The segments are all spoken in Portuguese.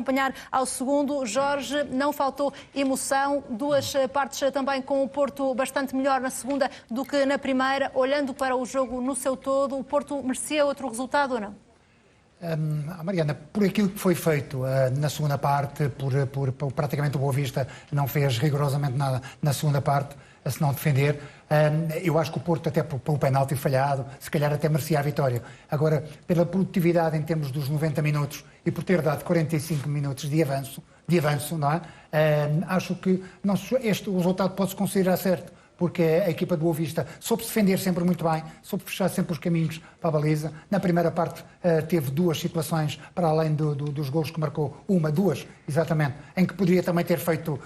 acompanhar ao segundo. Jorge, não faltou emoção, duas partes também com o Porto bastante melhor na segunda do que na primeira. Olhando para o jogo no seu todo, o Porto merecia outro resultado ou não? Mariana, por aquilo que foi feito na segunda parte, por praticamente o Boa Vista não fez rigorosamente nada na segunda parte, a se não defender. Eu acho que o Porto, até pelo penalti falhado, se calhar até merecia a vitória. Agora, pela produtividade em termos dos 90 minutos e por ter dado 45 minutos de avanço, não é? Acho que o resultado pode-se considerar certo, porque a equipa do Boa Vista soube se defender sempre muito bem, soube fechar sempre os caminhos para a baliza. Na primeira parte teve duas situações, para além dos golos que marcou, duas, exatamente, em que poderia também ter feito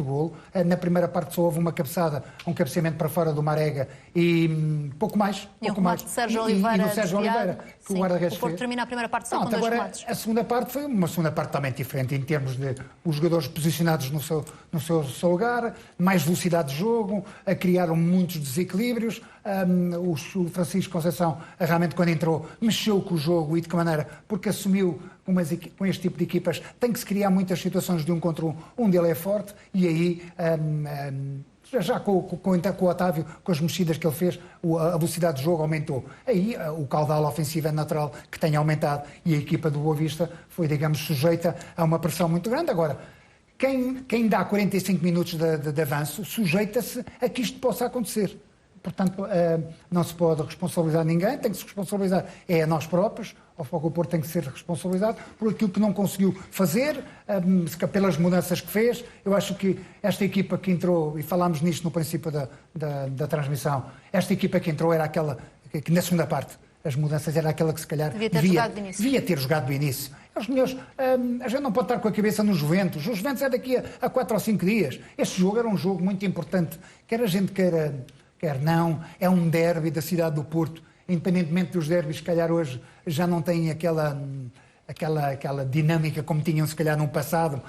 o golo. Na primeira parte só houve uma cabeçada, um cabeceamento para fora do Marega e pouco mais. E um remate de Sérgio Oliveira. E do Sérgio Oliveira, que o guarda-redes fez. O Porto termina a primeira parte só com dois remates. A segunda parte foi uma segunda parte totalmente diferente, em termos de os jogadores posicionados no seu lugar, mais velocidade de jogo, criaram muitos desequilíbrios. O Francisco Conceição, realmente, quando entrou, mexeu com o jogo e de que maneira? Porque assumiu com este tipo de equipas tem que se criar muitas situações de um contra um, onde ele é forte, e aí já com o Otávio, com as mexidas que ele fez, a velocidade do jogo aumentou. Aí o caudal ofensivo é natural que tenha aumentado e a equipa do Boa Vista foi, digamos, sujeita a uma pressão muito grande. Agora, quem dá 45 minutos de avanço sujeita-se a que isto possa acontecer. Portanto, não se pode responsabilizar ninguém, tem que se responsabilizar a nós próprios. O Futebol do Porto tem que ser responsabilizado por aquilo que não conseguiu fazer, pelas mudanças que fez. Eu acho que esta equipa que entrou, e falámos nisto no princípio da transmissão, esta equipa que entrou era aquela que na segunda parte, as mudanças era aquela que se calhar devia ter jogado do início. Os melhores, a gente não pode estar com a cabeça nos Juventus. Os Juventus é daqui a 4 ou 5 dias. Este jogo era um jogo muito importante. Quer a gente quer não, é um derby da cidade do Porto. Independentemente dos derbys, se calhar hoje já não têm aquela dinâmica como tinham se calhar no passado,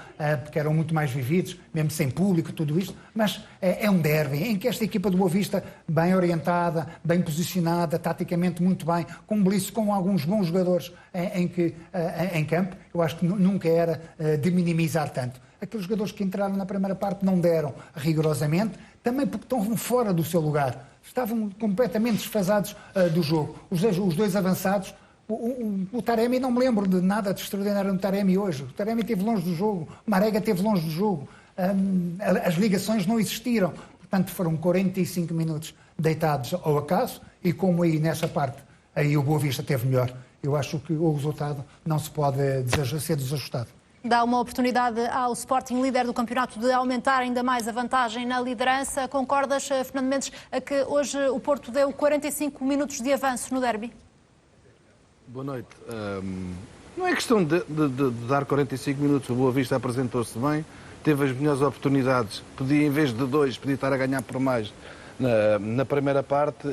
porque eram muito mais vividos, mesmo sem público, tudo isto, mas é um derby em que esta equipa do Boa Vista, bem orientada, bem posicionada, taticamente muito bem, com alguns bons jogadores em campo, eu acho que nunca era de minimizar tanto. Aqueles jogadores que entraram na primeira parte não deram rigorosamente, também porque estão fora do seu lugar, estavam completamente desfasados do jogo. Os dois avançados, o Taremi, não me lembro de nada de extraordinário no Taremi hoje. O Taremi esteve longe do jogo, o Marega esteve longe do jogo, as ligações não existiram. Portanto, foram 45 minutos deitados ao acaso e como aí nessa parte, aí o Boa Vista teve melhor. Eu acho que o resultado não se pode ser desajustado. Dá uma oportunidade ao Sporting, líder do campeonato, de aumentar ainda mais a vantagem na liderança. Concordas, Fernando Mendes, a que hoje o Porto deu 45 minutos de avanço no derby? Boa noite. Não é questão de dar 45 minutos. O Boa Vista apresentou-se bem, teve as melhores oportunidades. Podia, em vez de 2, podia estar a ganhar por mais na primeira parte.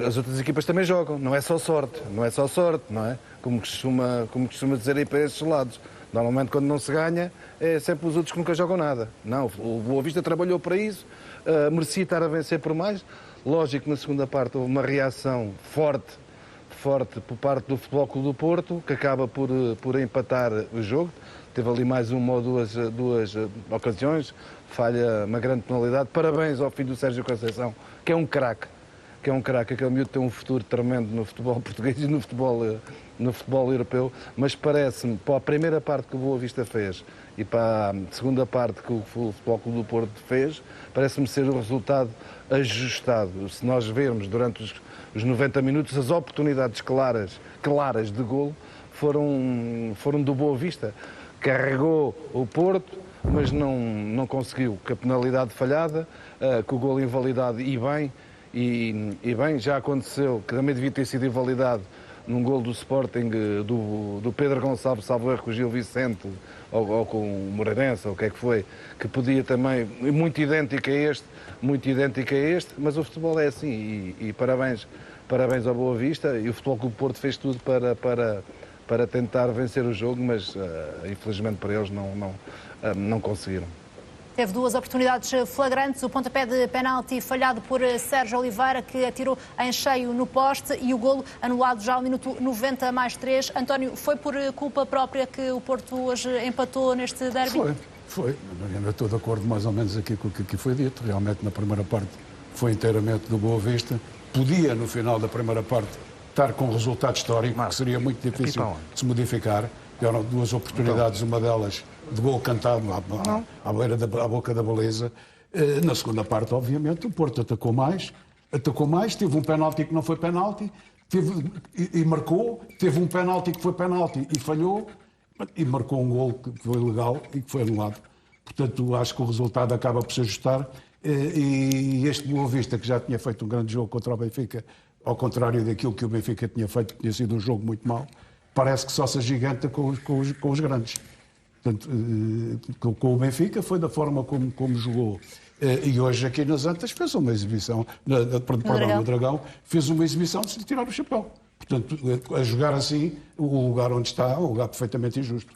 As outras equipas também jogam, não é só sorte, não é? Como costuma dizer aí para esses lados. Normalmente, quando não se ganha, é sempre os outros que nunca jogam nada. Não, o Boa Vista trabalhou para isso, merecia estar a vencer por mais. Lógico que na segunda parte houve uma reação forte por parte do Futebol Clube do Porto, que acaba por empatar o jogo. Teve ali mais uma ou duas ocasiões, falha uma grande penalidade. Parabéns ao filho do Sérgio Conceição, que é um craque. Aquele miúdo tem um futuro tremendo no futebol português e no futebol europeu, mas parece-me, para a primeira parte que o Boa Vista fez e para a segunda parte que o Futebol Clube do Porto fez, parece-me ser o resultado ajustado. Se nós vermos durante os 90 minutos, as oportunidades claras de golo foram do Boa Vista. Carregou o Porto, mas não conseguiu, com a penalidade falhada, com o golo invalidado e bem, já aconteceu, que também devia ter sido invalidado num golo do Sporting do Pedro Gonçalves, salvo erro, com o Gil Vicente ou com o Moreirense, ou o que é que foi, que podia também, muito idêntico a este, mas o futebol é assim e parabéns ao Boa Vista, e o Futebol Clube Porto fez tudo para tentar vencer o jogo, mas infelizmente para eles não conseguiram. teve duas oportunidades flagrantes, o pontapé de penalti falhado por Sérgio Oliveira, que atirou em cheio no poste, e o golo anulado já ao minuto 90+3. António, foi por culpa própria que o Porto hoje empatou neste derby? Foi. Eu estou de acordo mais ou menos aqui com o que foi dito. Realmente, na primeira parte, foi inteiramente do Boa Vista. Podia, no final da primeira parte, estar com um resultado histórico, que seria muito difícil de se modificar. Deram duas oportunidades, uma delas de gol cantado à boca da baliza. Na segunda parte, obviamente, o Porto atacou mais, teve um penalti que não foi penalti, e marcou, teve um penalti que foi penalti e falhou, e marcou um gol que foi legal e que foi anulado. Portanto, acho que o resultado acaba por se ajustar. E este Boa Vista, que já tinha feito um grande jogo contra o Benfica, ao contrário daquilo que o Benfica tinha feito, que tinha sido um jogo muito mau, parece que só se agiganta com os grandes. Portanto, com o Benfica foi da forma como jogou. E hoje aqui nas Antas fez uma exibição, no Dragão, fez uma exibição de se tirar o chapéu. Portanto, a jogar assim, o lugar onde está é um lugar perfeitamente injusto.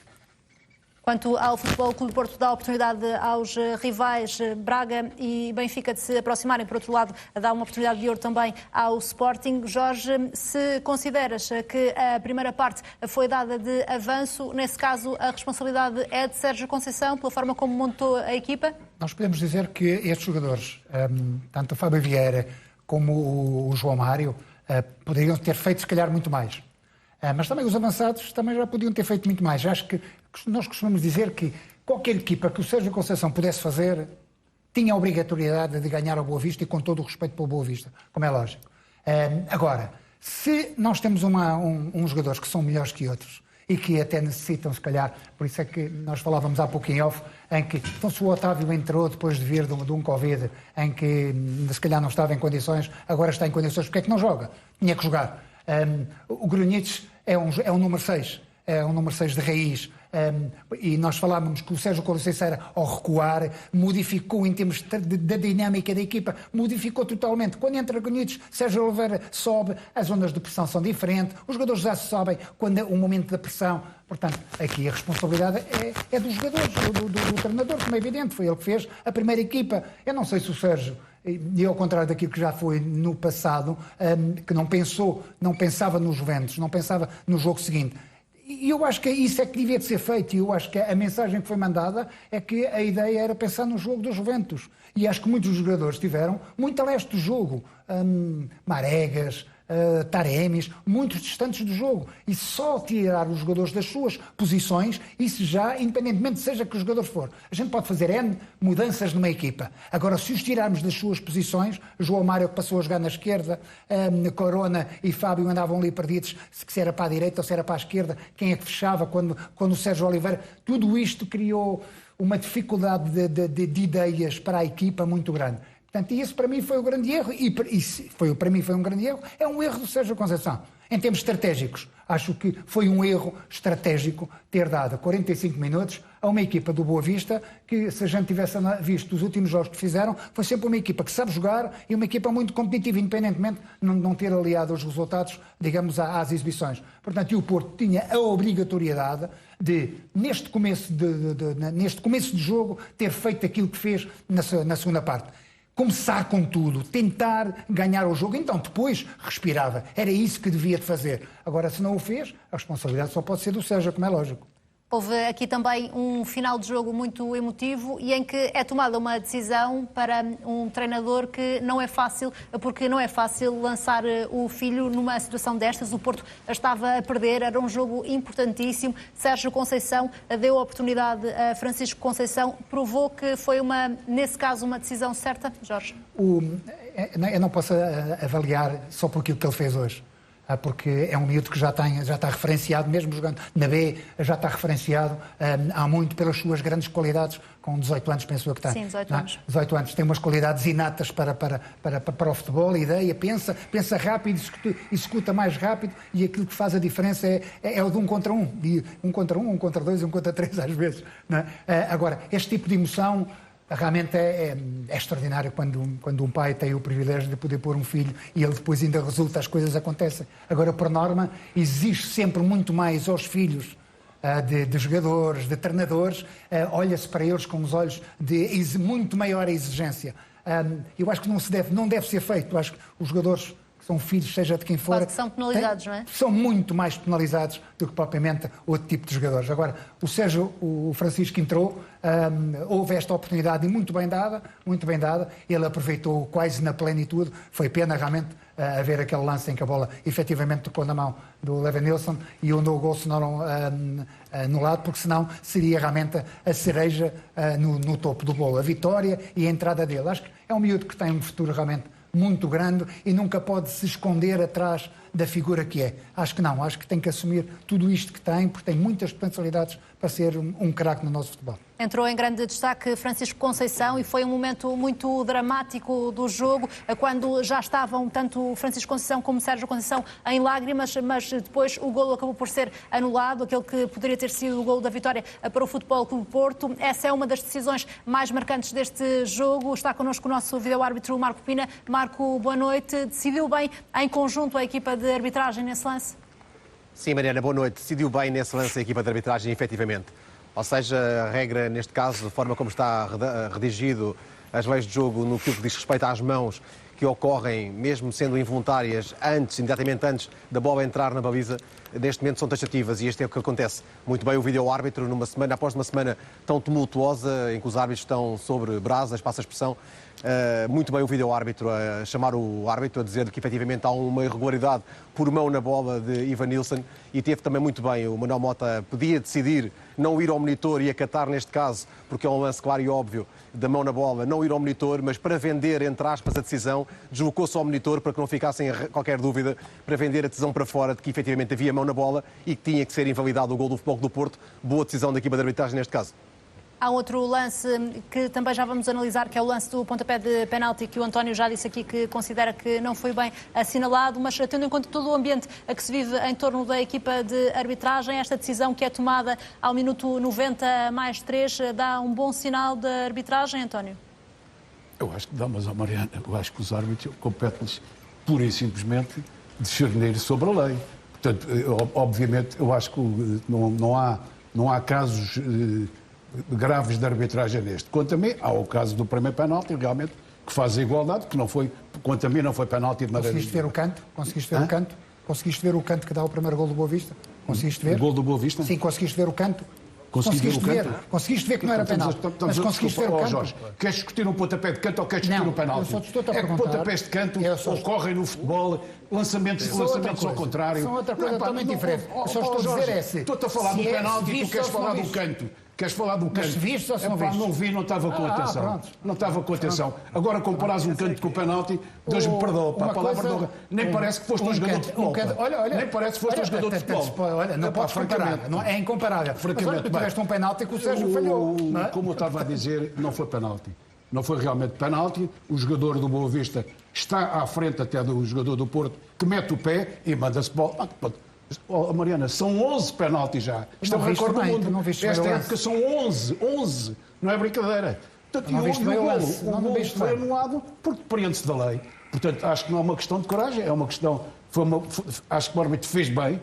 Quanto ao Futebol Clube do Porto, dá oportunidade aos rivais Braga e Benfica de se aproximarem. Por outro lado, dá uma oportunidade de ouro também ao Sporting. Jorge, se consideras que a primeira parte foi dada de avanço, nesse caso a responsabilidade é de Sérgio Conceição, pela forma como montou a equipa? Nós podemos dizer que estes jogadores, tanto o Fábio Vieira como o João Mário, poderiam ter feito se calhar muito mais. Mas também os avançados também já podiam ter feito muito mais. Acho que nós costumamos dizer que qualquer equipa que o Sérgio Conceição pudesse fazer tinha a obrigatoriedade de ganhar ao Boa Vista, e com todo o respeito pelo Boa Vista, como é lógico. Agora, se nós temos uns jogadores que são melhores que outros e que até necessitam, se calhar, por isso é que nós falávamos há pouco em off, em que então, se o Otávio entrou depois de vir de um Covid, em que se calhar não estava em condições, agora está em condições, porque é que não joga? Tinha que jogar. O Grunites é um número 6, é um número 6 de raiz. E nós falávamos que o Sérgio Conceição, ao recuar, modificou em termos da dinâmica da equipa, modificou totalmente. Quando entra Grunites, Sérgio Oliveira sobe, as ondas de pressão são diferentes, os jogadores já sabem quando é o momento da pressão. Portanto, aqui a responsabilidade é dos jogadores, do treinador, como é evidente, foi ele que fez a primeira equipa. Eu não sei se o Sérgio, e ao contrário daquilo que já foi no passado, que não pensava nos Juventus, não pensava no jogo seguinte. E eu acho que isso é que devia de ser feito, e eu acho que a mensagem que foi mandada é que a ideia era pensar no jogo dos Juventus. E acho que muitos jogadores tiveram muito a leste do jogo. Maregas, Taremis, muito distantes do jogo. E só tirar os jogadores das suas posições, isso já, independentemente seja que o jogador for. A gente pode fazer N mudanças numa equipa. Agora, se os tirarmos das suas posições, João Mário que passou a jogar na esquerda, Corona e Fábio andavam ali perdidos, se era para a direita ou se era para a esquerda, quem é que fechava quando o Sérgio Oliveira... Tudo isto criou uma dificuldade de ideias para a equipa muito grande. Portanto, isso para mim foi o grande erro, para mim foi um grande erro, é um erro do Sérgio Conceição. Em termos estratégicos, acho que foi um erro estratégico ter dado 45 minutos a uma equipa do Boa Vista que, se a gente tivesse visto os últimos jogos que fizeram, foi sempre uma equipa que sabe jogar e uma equipa muito competitiva, independentemente de não ter aliado os resultados, digamos, às exibições. Portanto, e o Porto tinha a obrigatoriedade de, neste começo de jogo, ter feito aquilo que fez na segunda parte. Começar com tudo, tentar ganhar o jogo, então depois respirava. Era isso que devia de fazer. Agora, se não o fez, a responsabilidade só pode ser do Sérgio, como é lógico. Houve aqui também um final de jogo muito emotivo e em que é tomada uma decisão para um treinador que não é fácil, porque não é fácil lançar o filho numa situação destas. O Porto estava a perder, era um jogo importantíssimo. Sérgio Conceição deu a oportunidade a Francisco Conceição, provou que foi, nesse caso, uma decisão certa, Jorge? Eu não posso avaliar só por aquilo que ele fez hoje. Porque é um miúdo que já está referenciado, mesmo jogando na B, já está referenciado há muito pelas suas grandes qualidades, com 18 anos penso eu que tem. Sim, 18 anos. 18 anos, tem umas qualidades inatas para o futebol, a ideia, pensa rápido, executa mais rápido, e aquilo que faz a diferença é o de 1 contra 1, e 1 contra 1, 1 contra 2, 1 contra 3 às vezes. Não é? Agora, este tipo de emoção realmente é extraordinário quando um pai tem o privilégio de poder pôr um filho e ele depois ainda resulta, as coisas acontecem. Agora, por norma, exige sempre muito mais aos filhos de jogadores, de treinadores, olha-se para eles com os olhos de muito maior exigência. Eu acho que não deve ser feito. Eu acho que os jogadores que são filhos, seja de quem for... Claro que são penalizados, não é? São muito mais penalizados do que propriamente outro tipo de jogadores. Agora, o Francisco entrou, houve esta oportunidade e muito bem dada, ele aproveitou quase na plenitude, foi pena realmente haver aquele lance em que a bola efetivamente tocou na mão do Levanilson e onde o gol se não anulado, porque senão seria realmente a cereja no topo do bolo, a vitória e a entrada dele. Acho que é um miúdo que tem um futuro realmente muito grande e nunca pode se esconder atrás da figura que é. Acho que não, acho que tem que assumir tudo isto que tem, porque tem muitas potencialidades para ser um craque no nosso futebol. Entrou em grande destaque Francisco Conceição e foi um momento muito dramático do jogo, quando já estavam tanto Francisco Conceição como Sérgio Conceição em lágrimas, mas depois o golo acabou por ser anulado, aquele que poderia ter sido o golo da vitória para o Futebol Clube Porto. Essa é uma das decisões mais marcantes deste jogo. Está connosco o nosso vídeo-árbitro Marco Pina. Marco, boa noite. Decidiu bem em conjunto a equipa de arbitragem nesse lance? Sim, Mariana, boa noite. Decidiu bem nesse lance a equipa de arbitragem, efetivamente. Ou seja, a regra, neste caso, da forma como está redigido as leis de jogo no que diz respeito às mãos que ocorrem, mesmo sendo involuntárias, imediatamente antes da bola entrar na baliza, neste momento são taxativas e este é o que acontece. Muito bem o vídeo-árbitro, após uma semana tão tumultuosa, em que os árbitros estão sobre brasas, passa a expressão, muito bem o vídeo-árbitro a chamar o árbitro, a dizer que efetivamente há uma irregularidade por mão na bola de Evanilson, e teve também muito bem, o Manuel Mota podia decidir não ir ao monitor e acatar neste caso, porque é um lance claro e óbvio da mão na bola, não ir ao monitor, mas para vender, entre aspas, a decisão, deslocou-se ao monitor para que não ficassem qualquer dúvida, para vender a decisão para fora de que efetivamente havia mão na bola e que tinha que ser invalidado o gol do Futebol do Porto. Boa decisão da equipa de arbitragem neste caso. Há outro lance que também já vamos analisar, que é o lance do pontapé de penalti, que o António já disse aqui que considera que não foi bem assinalado, mas tendo em conta todo o ambiente a que se vive em torno da equipa de arbitragem, esta decisão que é tomada ao minuto 90 mais 3 dá um bom sinal da arbitragem, António? Eu acho que dá, mas, Mariana, eu acho que os árbitros compete-lhes pura e simplesmente discernir sobre a lei. Portanto, obviamente, eu acho que não há casos graves de arbitragem neste. Quanto a mim, há o caso do primeiro penalti, realmente, que faz a igualdade, que não foi, quanto a mim, não foi penalti de maneira... Conseguiste ver o canto? Conseguiste ver o canto que dá o primeiro gol do Boa Vista? Conseguiste ver? O gol do Boa Vista? Sim, conseguiste ver o canto? Conseguiste ver? Conseguiste ver que não era penalti. Mas conseguiste ver o canto? Jorge, queres discutir um pontapé de canto ou queres discutir um penalti? É que pontapés de canto ocorrem no futebol, lançamentos ao contrário. São outra coisa totalmente diferente. Só estou a dizer é se... Estou-te a falar do penalti e tu queres falar do canto. Queres falar do canto? Mas viste ou se não viste? Não vi, não estava com atenção. Não estava com atenção. Agora comparas um canto com o penalti, Deus-me perdoa, pá, a palavra não... Nem parece que foste um jogador de futebol. Nem parece que foste um jogador de futebol. Olha, não podes comparar. É incomparável. Francamente, tu tiveste um penalti que o Sérgio falhou. Como eu estava a dizer, não foi penalti. Não foi realmente penalti. O jogador do Boa Vista está à frente até do jogador do Porto, que mete o pé e manda-se bola. Oh, Mariana, são 11 penaltis já. Isto é um recorde do mundo. Esta época são 11. Não é brincadeira. Portanto, o golo foi anulado porque depende-se da lei. Portanto, acho que não é uma questão de coragem, é uma questão... acho que o árbitro fez bem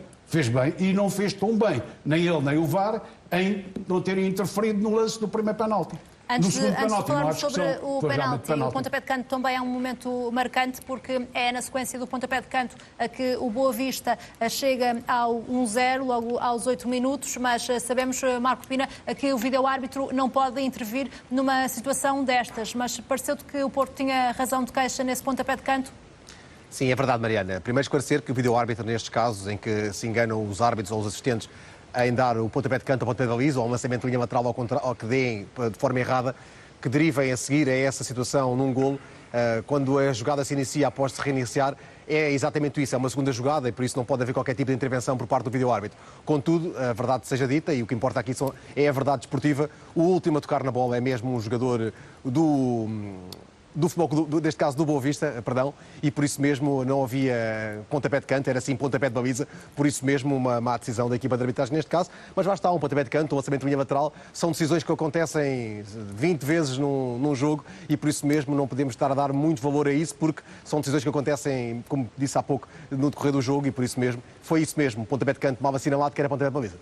e não fez tão bem, nem ele nem o VAR, em não terem interferido no lance do primeiro penalti. Antes de falarmos sobre o penalti, o pontapé de canto também é um momento marcante, porque é na sequência do pontapé de canto a que o Boa Vista chega ao 1-0, logo aos 8 minutos, mas sabemos, Marco Pina, que o vídeo-árbitro não pode intervir numa situação destas, mas pareceu-te que o Porto tinha razão de queixa nesse pontapé de canto? Sim, é verdade, Mariana. Primeiro esclarecer que o vídeo-árbitro, nestes casos em que se enganam os árbitros ou os assistentes em dar o pontapé de canto ao pontapé de baliza ou um lançamento de linha lateral ao que deem de forma errada, que derivem a seguir a essa situação num golo, quando a jogada se inicia após se reiniciar, é exatamente isso, é uma segunda jogada e por isso não pode haver qualquer tipo de intervenção por parte do vídeo-árbitro. Contudo, a verdade seja dita, e o que importa aqui é a verdade desportiva, o último a tocar na bola é mesmo um jogador do futebol, neste caso do Boa Vista, perdão, e por isso mesmo não havia pontapé de canto, era sim pontapé de baliza, por isso mesmo uma má decisão da equipa de arbitragem neste caso, mas lá está, um pontapé de canto, um lançamento de linha lateral, são decisões que acontecem 20 vezes num jogo e por isso mesmo não podemos estar a dar muito valor a isso, porque são decisões que acontecem, como disse há pouco, no decorrer do jogo e por isso mesmo, foi isso mesmo, pontapé de canto mal assinalado que era pontapé de baliza.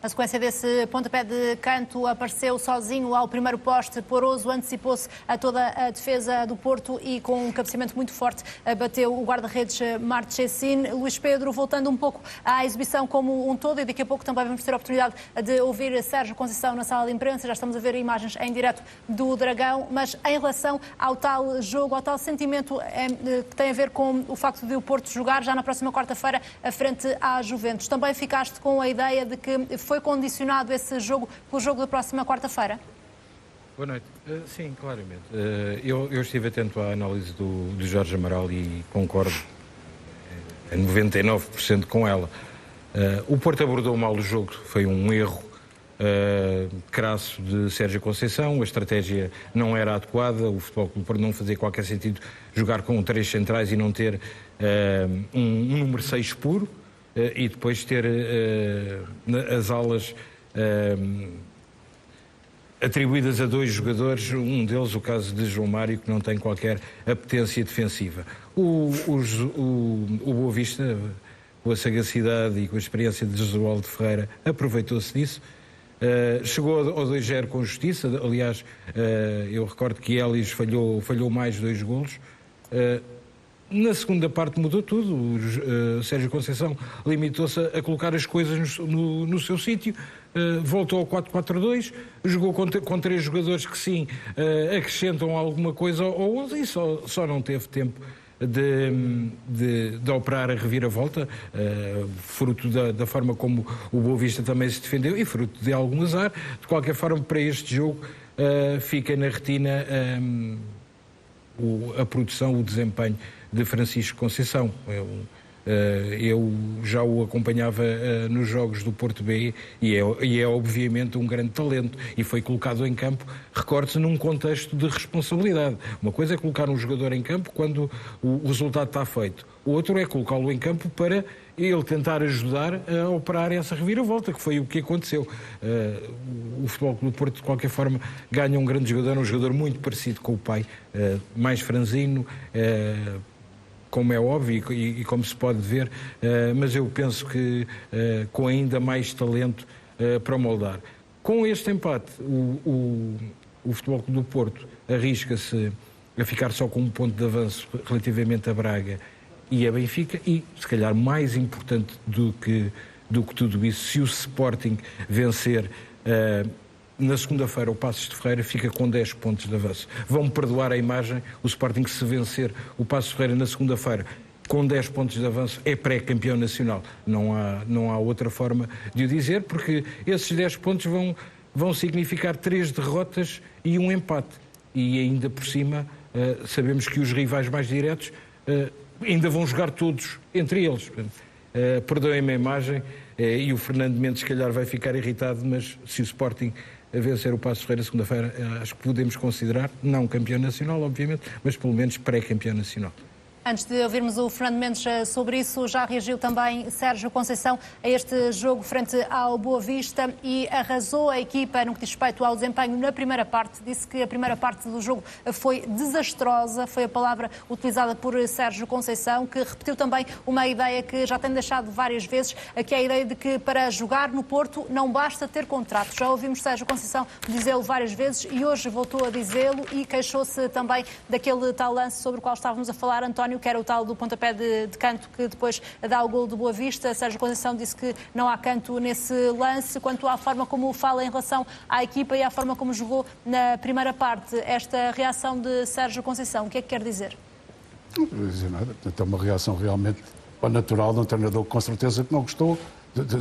Na sequência desse pontapé de canto, apareceu sozinho ao primeiro poste. Poroso antecipou-se a toda a defesa do Porto e com um cabeceamento muito forte bateu o guarda-redes Marchesín. Luís Pedro, voltando um pouco à exibição como um todo, e daqui a pouco também vamos ter a oportunidade de ouvir Sérgio Conceição na sala de imprensa. Já estamos a ver imagens em direto do Dragão, mas em relação ao tal jogo, ao tal sentimento que tem a ver com o facto de o Porto jogar já na próxima quarta-feira frente à Juventus, também ficaste com a ideia de que foi condicionado esse jogo pelo jogo da próxima quarta-feira? Boa noite. Sim, claramente. Eu estive atento à análise do Jorge Amaral e concordo a 99% com ela. O Porto abordou mal o jogo, foi um erro crasso de Sérgio Conceição, a estratégia não era adequada, o Futebol Clube do Porto não fazia qualquer sentido jogar com 3 centrais e não ter um número 6 puro e depois ter as alas atribuídas a 2 jogadores, um deles o caso de João Mário, que não tem qualquer apetência defensiva. O Boa Vista, com a sagacidade e com a experiência de Jesualdo Ferreira, aproveitou-se disso. Chegou ao 2-0 com justiça. Aliás, eu recordo que Elis falhou mais 2 golos. Na segunda parte mudou tudo. O Sérgio Conceição limitou-se a colocar as coisas no seu sítio. Voltou ao 4-4-2, jogou com 3 jogadores que sim acrescentam alguma coisa ao 11 e só não teve tempo de operar a reviravolta, fruto da forma como o Boa Vista também se defendeu e fruto de algum azar. De qualquer forma, para este jogo fica na retina a produção, o desempenho de Francisco Conceição. Eu já o acompanhava nos jogos do Porto B e é obviamente um grande talento e foi colocado em campo, recorde-se, num contexto de responsabilidade. Uma coisa é colocar um jogador em campo quando o resultado está feito, outro é colocá-lo em campo para ele tentar ajudar a operar essa reviravolta, que foi o que aconteceu. O Futebol Clube do Porto, de qualquer forma, ganha um grande jogador, um jogador muito parecido com o pai, mais franzino, como é óbvio e como se pode ver, mas eu penso que com ainda mais talento para moldar. Com este empate, o Futebol Clube do Porto arrisca-se a ficar só com um ponto de avanço relativamente a Braga e a Benfica e, se calhar, mais importante do que tudo isso, se o Sporting vencer na segunda-feira o Passos de Ferreira, fica com 10 pontos de avanço. Vão-me perdoar a imagem, o Sporting, se vencer o Passos de Ferreira na segunda-feira com 10 pontos de avanço, é pré-campeão nacional. Não há outra forma de o dizer, porque esses 10 pontos vão significar 3 derrotas e um empate. E ainda por cima, sabemos que os rivais mais diretos ainda vão jogar todos entre eles. Perdoem-me a imagem, e o Fernando Mendes, se calhar, vai ficar irritado, mas se o Sporting a vencer o Passos de Ferreira segunda-feira, acho que podemos considerar, não campeão nacional, obviamente, mas pelo menos pré-campeão nacional. Antes de ouvirmos o Fernando Mendes sobre isso, já reagiu também Sérgio Conceição a este jogo frente ao Boa Vista e arrasou a equipa no que diz respeito ao desempenho na primeira parte. Disse que a primeira parte do jogo foi desastrosa, foi a palavra utilizada por Sérgio Conceição, que repetiu também uma ideia que já tem deixado várias vezes, que é a ideia de que para jogar no Porto não basta ter contrato. Já ouvimos Sérgio Conceição dizê-lo várias vezes e hoje voltou a dizê-lo e queixou-se também daquele tal lance sobre o qual estávamos a falar, António, que era o tal do pontapé de canto que depois dá o golo do Boa Vista. Sérgio Conceição disse que não há canto nesse lance. Quanto à forma como fala em relação à equipa e à forma como jogou na primeira parte, esta reação de Sérgio Conceição, o que é que quer dizer? Não quer dizer nada. É uma reação realmente natural de um treinador que com certeza que não gostou.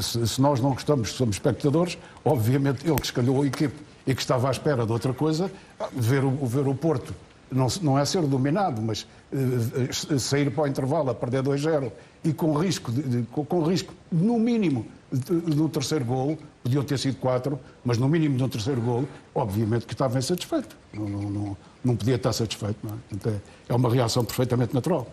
Se nós não gostamos, somos espectadores, obviamente ele que escalhou a equipe e que estava à espera de outra coisa, ver o Porto não é ser dominado, mas sair para o intervalo a perder 2-0 e com risco, no mínimo, do terceiro golo, podiam ter sido 4, mas no mínimo do terceiro golo, obviamente que estava insatisfeito. Não podia estar satisfeito. Não é? Portanto, é uma reação perfeitamente natural.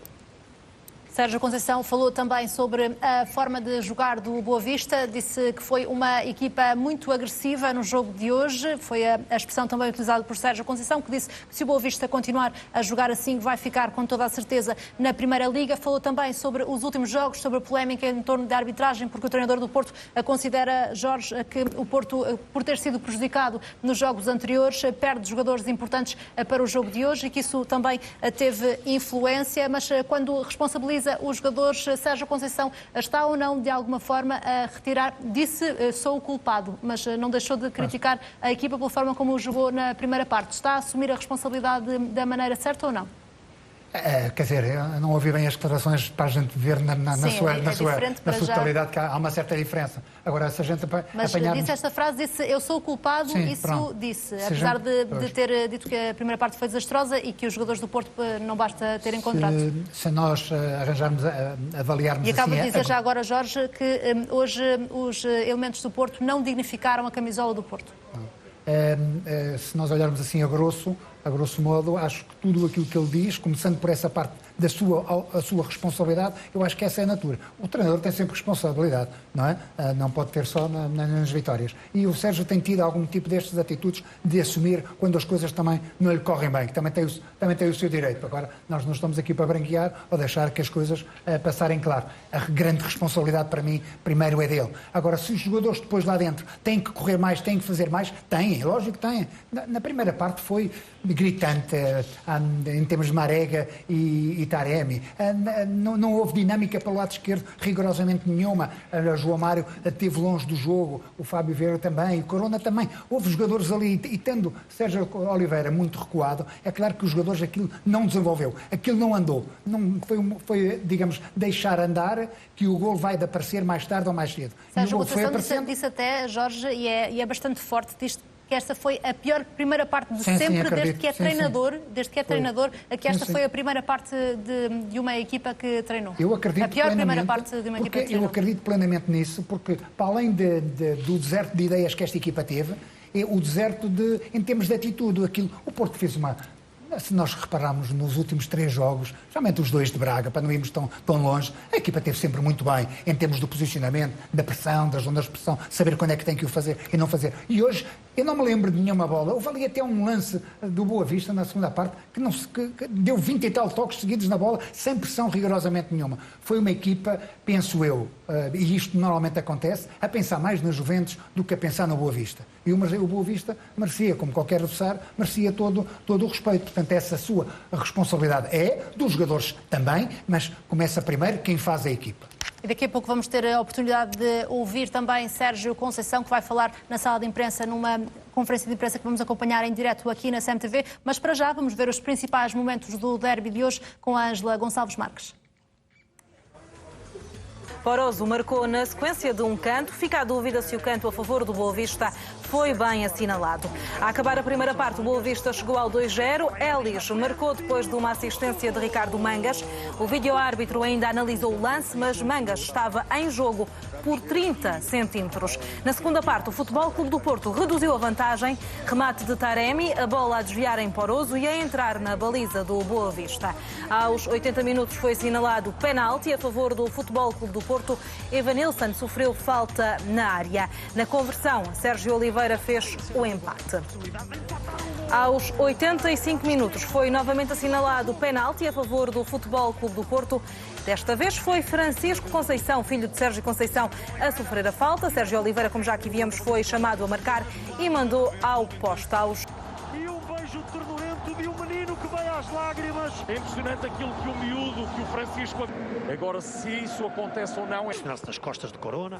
Sérgio Conceição falou também sobre a forma de jogar do Boa Vista, disse que foi uma equipa muito agressiva no jogo de hoje, foi a expressão também utilizada por Sérgio Conceição, que disse que se o Boa Vista continuar a jogar assim vai ficar com toda a certeza na Primeira Liga. Falou também sobre os últimos jogos, sobre a polémica em torno da arbitragem, porque o treinador do Porto considera, Jorge, que o Porto, por ter sido prejudicado nos jogos anteriores, perde jogadores importantes para o jogo de hoje e que isso também teve influência, mas quando responsabiliza os jogadores, Sérgio Conceição está ou não de alguma forma a retirar, disse sou o culpado, mas não deixou de criticar a equipa pela forma como jogou na primeira parte. Está a assumir a responsabilidade da maneira certa ou não? Quer dizer, eu não ouvi bem as declarações para a gente ver na sua totalidade que há uma certa diferença. Agora, se a gente Mas disse esta frase, disse eu sou o culpado, sim, isso pronto. disse, apesar de ter dito que a primeira parte foi desastrosa e que os jogadores do Porto não basta terem contrato. Se nós arranjarmos, avaliarmos E acaba assim, de dizer já agora, Jorge, que hoje os elementos do Porto não dignificaram a camisola do Porto. Se nós olharmos assim a grosso modo, acho que tudo aquilo que ele diz, começando por essa parte da sua responsabilidade, eu acho que essa é a natura. O treinador tem sempre responsabilidade, não é? Não pode ter só nas vitórias. E o Sérgio tem tido algum tipo destas atitudes de assumir quando as coisas também não lhe correm bem, que também tem o seu direito. Agora, nós não estamos aqui para branquear ou deixar que as coisas passarem claro. A grande responsabilidade para mim, primeiro, é dele. Agora, se os jogadores depois lá dentro têm que correr mais, têm que fazer mais, têm, lógico que têm. Na primeira parte foi gritante em termos de Marega e Taremi. Não houve dinâmica para o lado esquerdo rigorosamente nenhuma. O João Mário esteve longe do jogo, o Fábio Vieira também, o Corona também. Houve jogadores ali, e tendo Sérgio Oliveira muito recuado, é claro que os jogadores aquilo não desenvolveu, aquilo não andou. Não foi, digamos, deixar andar, que o gol vai de aparecer mais tarde ou mais cedo. Sérgio Conceição disse até, Jorge, e é bastante forte, disto, que esta foi a pior primeira parte de sempre, desde que é treinador, que esta foi a primeira parte de uma equipa que treinou. Eu acredito a pior primeira parte de uma equipa que treinou. Eu acredito plenamente nisso, porque para além do deserto de ideias que esta equipa teve, é o deserto em termos de atitude. O Porto fez se nós repararmos nos últimos 3 jogos, geralmente os 2 de Braga, para não irmos tão longe, a equipa esteve sempre muito bem, em termos do posicionamento, da pressão, das zonas de pressão, saber quando é que tem que o fazer e não fazer. E hoje, eu não me lembro de nenhuma bola. Houve ali até um lance do Boa Vista, na segunda parte, que deu 20 e tal toques seguidos na bola, sem pressão rigorosamente nenhuma. Foi uma equipa, penso eu, e isto normalmente acontece, a pensar mais na Juventus do que a pensar no Boa Vista. E o Boa Vista merecia, como qualquer adversário, merecia todo o respeito. Portanto, essa sua responsabilidade é dos jogadores também, mas começa primeiro quem faz a equipa. E daqui a pouco vamos ter a oportunidade de ouvir também Sérgio Conceição, que vai falar na sala de imprensa, numa conferência de imprensa que vamos acompanhar em direto aqui na CMTV. Mas para já vamos ver os principais momentos do derby de hoje com a Ângela Gonçalves Marques. Poroso marcou na sequência de um canto. Fica a dúvida se o canto a favor do Boa Vista foi bem assinalado. A acabar a primeira parte, o Boa Vista chegou ao 2-0. Elis marcou depois de uma assistência de Ricardo Mangas. O vídeo-árbitro ainda analisou o lance, mas Mangas estava em jogo por 30 centímetros. Na segunda parte, o Futebol Clube do Porto reduziu a vantagem. Remate de Taremi, a bola a desviar em Poroso e a entrar na baliza do Boa Vista. Aos 80 minutos foi assinalado penalti a favor do Futebol Clube do Porto. Evanilson sofreu falta na área. Na conversão, Sérgio Oliveira fez o empate. Aos 85 minutos foi novamente assinalado penalti a favor do Futebol Clube do Porto. Desta vez foi Francisco Conceição, filho de Sérgio Conceição, a sofrer a falta. Sérgio Oliveira, como já aqui viemos, foi chamado a marcar e mandou ao poste. E um beijo ternurento de um menino que vai às lágrimas. É impressionante aquilo que o miúdo, que o Francisco... Agora, se isso acontece ou não... Nas costas de Corona...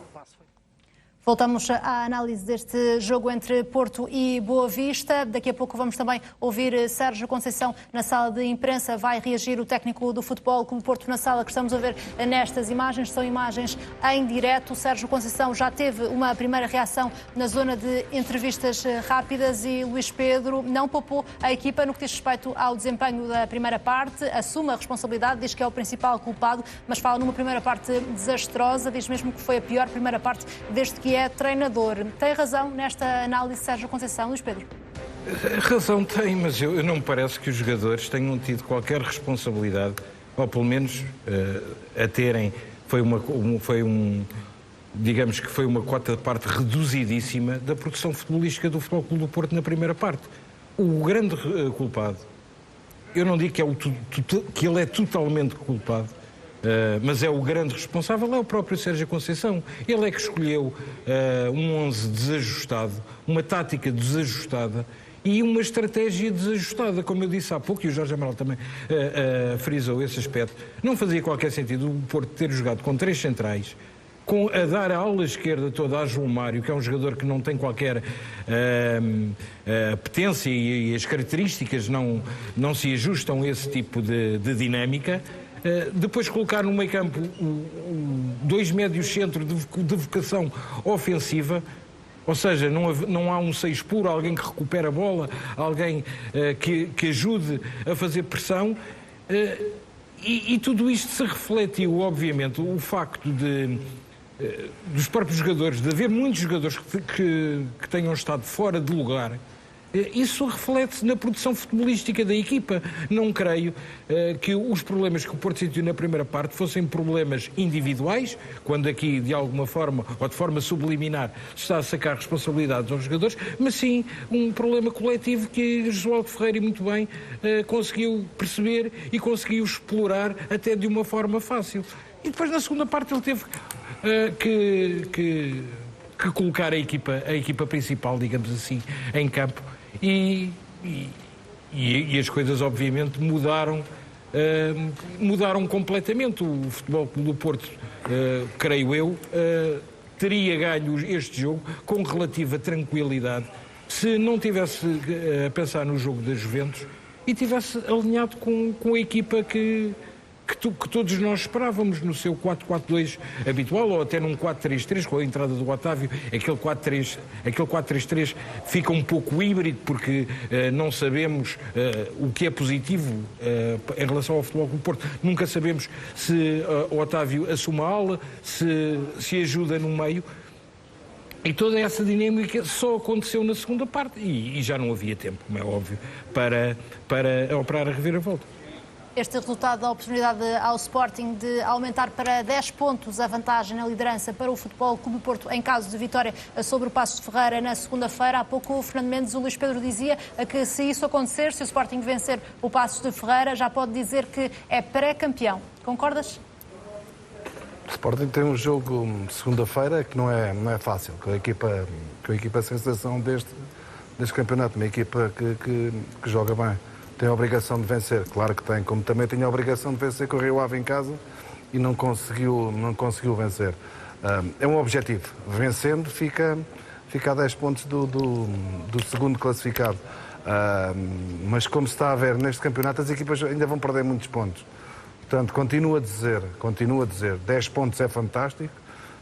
Voltamos à análise deste jogo entre Porto e Boa Vista. Daqui a pouco vamos também ouvir Sérgio Conceição na sala de imprensa. Vai reagir o técnico do Futebol Clube Porto na sala que estamos a ver nestas imagens. São imagens em direto. Sérgio Conceição já teve uma primeira reação na zona de entrevistas rápidas e Luís Pedro não poupou a equipa no que diz respeito ao desempenho da primeira parte. Assume a responsabilidade, diz que é o principal culpado, mas fala numa primeira parte desastrosa. Diz mesmo que foi a pior primeira parte desde que é treinador. Tem razão nesta análise Sérgio Conceição, Luís Pedro? Razão tem, mas eu não me parece que os jogadores tenham tido qualquer responsabilidade ou pelo menos a terem, digamos que foi uma cota de parte reduzidíssima da produção futebolística do Futebol Clube do Porto na primeira parte. O grande culpado, eu não digo que ele é totalmente culpado, mas é o grande responsável, é o próprio Sérgio Conceição. Ele é que escolheu um 11 desajustado, uma tática desajustada e uma estratégia desajustada, como eu disse há pouco, e o Jorge Amaral também frisou esse aspecto. Não fazia qualquer sentido o Porto ter jogado com 3 centrais, a dar a ala esquerda toda a João Mário, que é um jogador que não tem qualquer potência e as características não se ajustam a esse tipo de dinâmica. Depois colocar no meio campo 2 médios centro de vocação ofensiva, ou seja, não há um 6 puro, alguém que recupera a bola, alguém que ajude a fazer pressão. E tudo isto se refletiu, obviamente, o facto dos próprios jogadores, de haver muitos jogadores que tenham estado fora de lugar. Isso reflete-se na produção futebolística da equipa. Não creio que os problemas que o Porto sentiu na primeira parte fossem problemas individuais, quando aqui, de alguma forma, ou de forma subliminar, se está a sacar responsabilidades aos jogadores, mas sim um problema coletivo que Josualdo Ferreira, muito bem, conseguiu perceber e conseguiu explorar até de uma forma fácil. E depois, na segunda parte, ele teve que colocar a equipa principal, digamos assim, em campo. E as coisas, obviamente, mudaram completamente. O Futebol Clube do Porto, creio eu, teria ganho este jogo com relativa tranquilidade se não tivesse a pensar no jogo da Juventus e tivesse alinhado com a equipa que todos nós esperávamos no seu 4-4-2 habitual, ou até num 4-3-3, com a entrada do Otávio. Aquele 4-3-3 fica um pouco híbrido, porque não sabemos o que é positivo em relação ao Futebol Clube do Porto. Nunca sabemos se o Otávio assume a ala, se ajuda no meio. E toda essa dinâmica só aconteceu na segunda parte, e já não havia tempo, como é óbvio, para operar a reviravolta. Este resultado dá a oportunidade ao Sporting de aumentar para 10 pontos a vantagem na liderança para o Futebol Clube do Porto em caso de vitória sobre o Paços de Ferreira na segunda-feira. Há pouco o Fernando Mendes, o Luís Pedro dizia que se isso acontecer, se o Sporting vencer o Paços de Ferreira, já pode dizer que é pré-campeão. Concordas? O Sporting tem um jogo segunda-feira que não é fácil, com a equipa sensação deste campeonato, uma equipa que joga bem. Tem a obrigação de vencer, claro que tem, como também tinha a obrigação de vencer com o Rio Ave em casa e não conseguiu vencer. É um objetivo, vencendo fica a 10 pontos do segundo classificado. Mas como se está a ver neste campeonato, as equipas ainda vão perder muitos pontos. Portanto, continuo a dizer, 10 pontos é fantástico,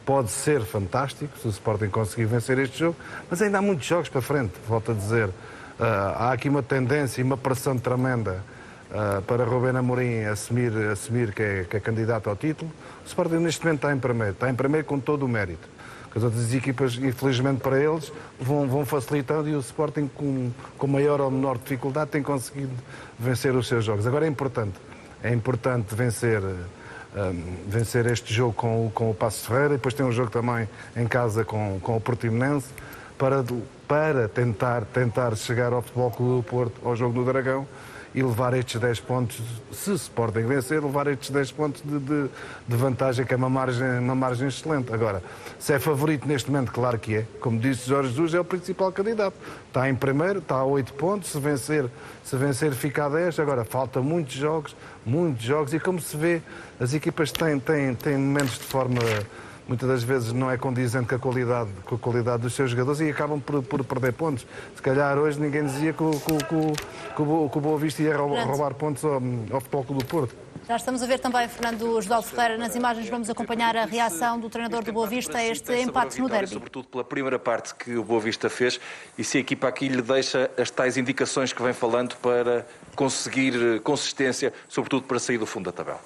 pode ser fantástico se o Sporting conseguir vencer este jogo, mas ainda há muitos jogos para frente, volto a dizer. Há aqui uma tendência e uma pressão tremenda para Rubén Amorim assumir que é candidato ao título. O Sporting neste momento está em primeiro com todo o mérito. As outras equipas, infelizmente para eles, vão facilitando, e o Sporting com maior ou menor dificuldade tem conseguido vencer os seus jogos. Agora é importante vencer este jogo com o Paços de Ferreira, e depois tem um jogo também em casa com o Portimonense, para tentar chegar ao Futebol Clube do Porto, ao jogo do Dragão, e levar estes 10 pontos, se o Sporting vencer, levar estes 10 pontos de vantagem, que é uma margem excelente. Agora, se é favorito neste momento, claro que é. Como disse Jorge Jesus, é o principal candidato. Está em primeiro, está a 8 pontos, se vencer fica a 10. Agora, falta muitos jogos, e como se vê, as equipas têm momentos de forma... muitas das vezes não é condizente com a qualidade dos seus jogadores, e acabam por perder pontos. Se calhar hoje ninguém dizia que o Boa Vista ia roubar pontos ao Futebol Clube do Porto. Já estamos a ver também, Fernando Josualdo Ferreira, nas imagens. Vamos acompanhar a reação do treinador do Boa Vista a este empate no derby. Sobretudo pela primeira parte que o Boa Vista fez, e se a equipa aqui lhe deixa as tais indicações que vem falando para conseguir consistência, sobretudo para sair do fundo da tabela.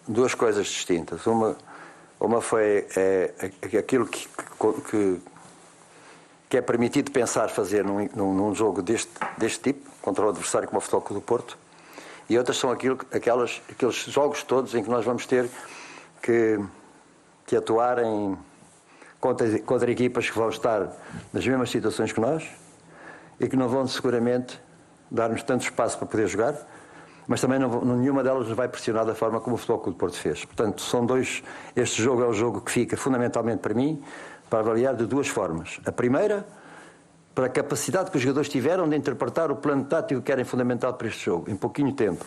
Duas coisas distintas. Uma foi aquilo que é permitido pensar fazer num jogo deste tipo, contra o adversário como o Futebol Clube do Porto, e outras são aqueles jogos todos em que nós vamos ter que atuar contra equipas que vão estar nas mesmas situações que nós e que não vão seguramente dar-nos tanto espaço para poder jogar, mas também nenhuma delas nos vai pressionar da forma como o Futebol Clube do Porto fez. Portanto, este jogo é o jogo que fica fundamentalmente para mim para avaliar de duas formas. A primeira, para a capacidade que os jogadores tiveram de interpretar o plano tático que era fundamental para este jogo, em pouquinho tempo.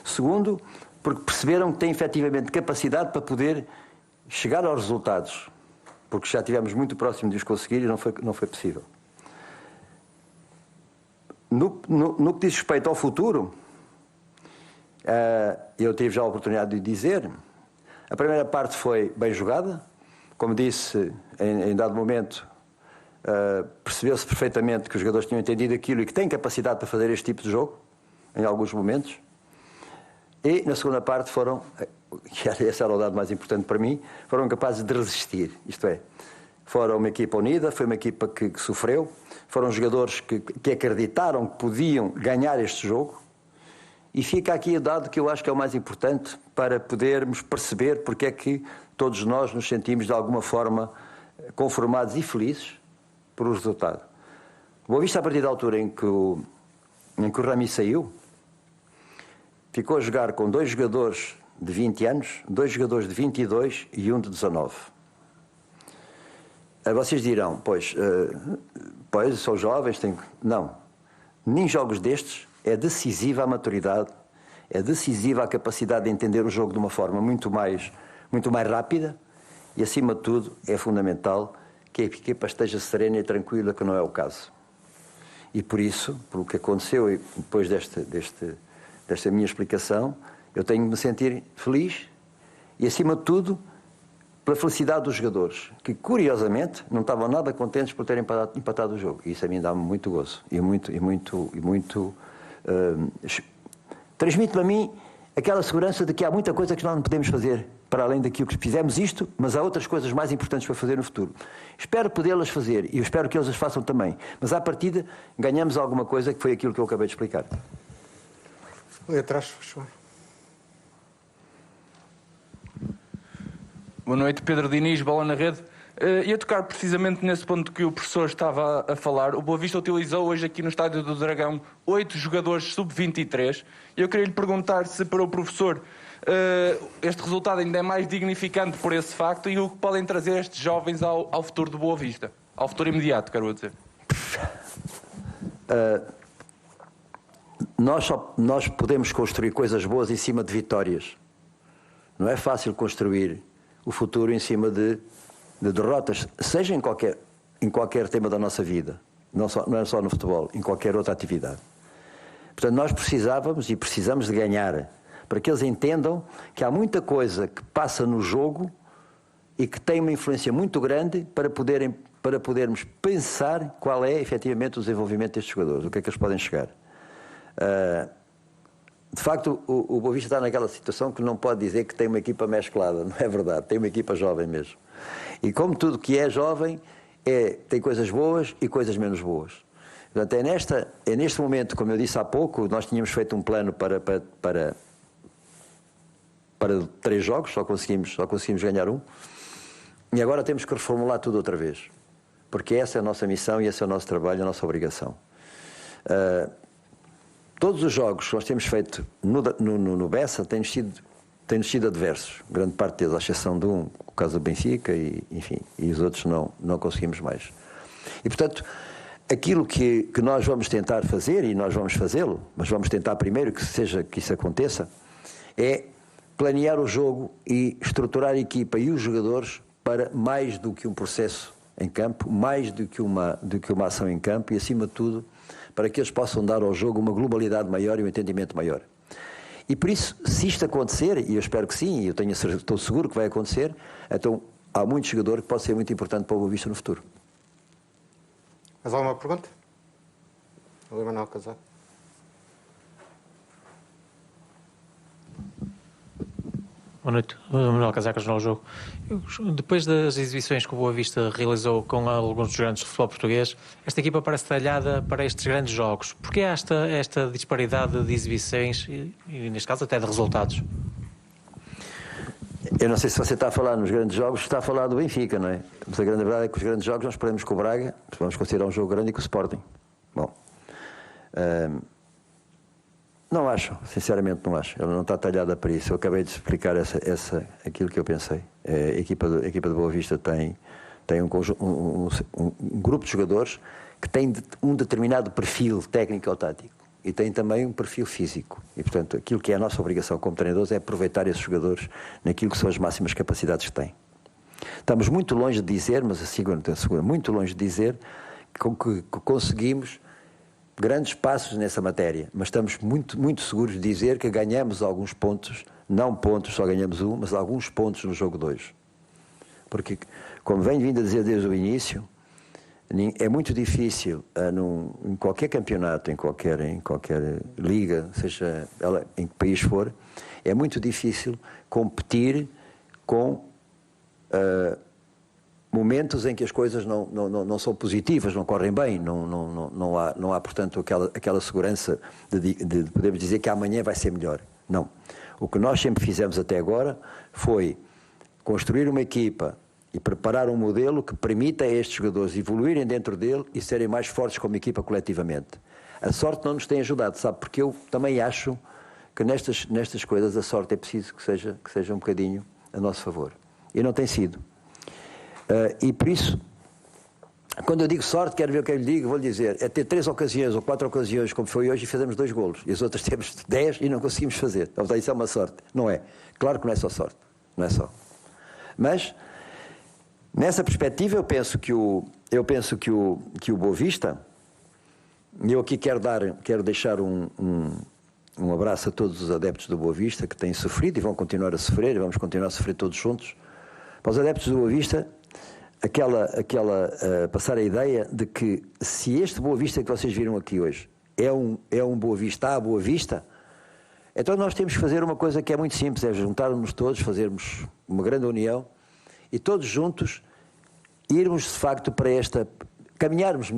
Segundo, porque perceberam que têm efetivamente capacidade para poder chegar aos resultados, porque já estivemos muito próximo de os conseguir e não foi possível. No que diz respeito ao futuro, eu tive já a oportunidade de dizer, a primeira parte foi bem jogada, como disse em dado momento, percebeu-se perfeitamente que os jogadores tinham entendido aquilo e que têm capacidade para fazer este tipo de jogo, em alguns momentos, e na segunda parte foram, esse era o dado mais importante para mim, foram capazes de resistir, isto é, foram uma equipa unida, foi uma equipa que sofreu, foram jogadores que acreditaram que podiam ganhar este jogo, e fica aqui o dado que eu acho que é o mais importante para podermos perceber porque é que todos nós nos sentimos de alguma forma conformados e felizes por o resultado. O Boa Vista, a partir da altura em que o Rami saiu, ficou a jogar com 2 jogadores de 20 anos, 2 jogadores de 22 e um de 19. Vocês dirão, pois são jovens, Não. Nem jogos destes é decisiva a maturidade, é decisiva a capacidade de entender o jogo de uma forma muito mais rápida e, acima de tudo, é fundamental que a equipa esteja serena e tranquila, que não é o caso. E por isso, por o que aconteceu e depois desta minha explicação, eu tenho de me sentir feliz e, acima de tudo, pela felicidade dos jogadores, que curiosamente não estavam nada contentes por terem empatado o jogo. E isso a mim dá-me muito gozo transmite-me a mim aquela segurança de que há muita coisa que nós não podemos fazer para além daquilo que fizemos isto, mas há outras coisas mais importantes para fazer no futuro. Espero podê-las fazer e eu espero que eles as façam também, mas à partida ganhamos alguma coisa que foi aquilo que eu acabei de explicar. Ali atrás, por favor. Boa noite, Pedro Diniz, Bola na Rede. Ia tocar precisamente nesse ponto que o professor estava a falar. O Boa Vista utilizou hoje aqui no Estádio do Dragão 8 jogadores sub-23. Eu queria lhe perguntar se para o professor este resultado ainda é mais dignificante por esse facto e o que podem trazer estes jovens ao futuro do Boa Vista. Ao futuro imediato, quero dizer. Nós podemos construir coisas boas em cima de vitórias. Não é fácil construir o futuro em cima de derrotas, seja em qualquer tema da nossa vida, não é só no futebol, em qualquer outra atividade. Portanto, nós precisávamos e precisamos de ganhar, para que eles entendam que há muita coisa que passa no jogo e que tem uma influência muito grande para podermos pensar qual é efetivamente o desenvolvimento destes jogadores, o que é que eles podem chegar. De facto, o Boa Vista está naquela situação que não pode dizer que tem uma equipa mesclada, não é verdade, tem uma equipa jovem mesmo. E como tudo que é jovem, tem coisas boas e coisas menos boas. Portanto, é neste momento, como eu disse há pouco, nós tínhamos feito um plano para 3 jogos, só conseguimos ganhar um, e agora temos que reformular tudo outra vez, porque essa é a nossa missão e esse é o nosso trabalho, a nossa obrigação. Todos os jogos que nós temos feito no Bessa têm-nos sido adversos, grande parte deles, à exceção de um, o caso do Benfica, e os outros não conseguimos mais. E, portanto, aquilo que nós vamos tentar fazer, e nós vamos fazê-lo, mas vamos tentar primeiro que isso aconteça, é planear o jogo e estruturar a equipa e os jogadores para mais do que um processo em campo, mais do que uma ação em campo e, acima de tudo, para que eles possam dar ao jogo uma globalidade maior e um entendimento maior. E por isso, se isto acontecer, e eu espero que sim, e estou seguro que vai acontecer, então há muito jogador que pode ser muito importante para o Boa Vista no futuro. Mais alguma pergunta? O Manuel Casaco. Boa noite, Manuel Casaca, Jornal do Jogo. Depois das exibições que o Boa Vista realizou com alguns dos grandes do futebol português, esta equipa parece talhada para estes grandes jogos. Porquê há esta disparidade de exibições e, neste caso, até de resultados? Eu não sei se você está a falar nos grandes jogos, está a falar do Benfica, não é? Mas a grande verdade é que os grandes jogos nós perdemos com o Braga, vamos considerar um jogo grande, e com o Sporting. Bom, não acho, sinceramente não acho. Ela não está talhada para isso. Eu acabei de explicar aquilo que eu pensei. A equipa de Boa Vista tem um grupo de jogadores que tem um determinado perfil técnico ou tático e tem também um perfil físico. E, portanto, aquilo que é a nossa obrigação como treinadores é aproveitar esses jogadores naquilo que são as máximas capacidades que têm. Estamos muito longe de dizer, mas asseguro, muito longe de dizer que conseguimos grandes passos nessa matéria, mas estamos muito seguros de dizer que ganhamos alguns pontos, não pontos, só ganhamos um, mas alguns pontos no jogo 2. Porque, como venho vindo a dizer desde o início, é muito difícil em qualquer campeonato, em qualquer liga, seja ela em que país for, é muito difícil competir com momentos em que as coisas não são positivas, não correm bem, não há portanto, aquela segurança de podermos dizer que amanhã vai ser melhor. Não. O que nós sempre fizemos até agora foi construir uma equipa e preparar um modelo que permita a estes jogadores evoluírem dentro dele e serem mais fortes como equipa coletivamente. A sorte não nos tem ajudado, sabe? Porque eu também acho que nestas coisas a sorte é preciso que seja um bocadinho a nosso favor. E não tem sido. E por isso, quando eu digo sorte, quero ver o que eu lhe digo, vou-lhe dizer, é ter 3 ocasiões ou 4 ocasiões, como foi hoje, e fizemos 2 golos. E as outras temos 10 e não conseguimos fazer. Então, isso é uma sorte. Não é. Claro que não é só sorte. Não é só. Mas, nessa perspectiva, eu penso que o Boa Vista, e eu aqui quero deixar um abraço a todos os adeptos do Boa Vista que têm sofrido e vão continuar a sofrer, e vamos continuar a sofrer todos juntos. Para os adeptos do Boa Vista, passar a ideia de que se este Boa Vista que vocês viram aqui hoje é um Boa Vista à Boa Vista, então nós temos que fazer uma coisa que é muito simples, é juntarmos todos, fazermos uma grande união e todos juntos irmos de facto para caminharmos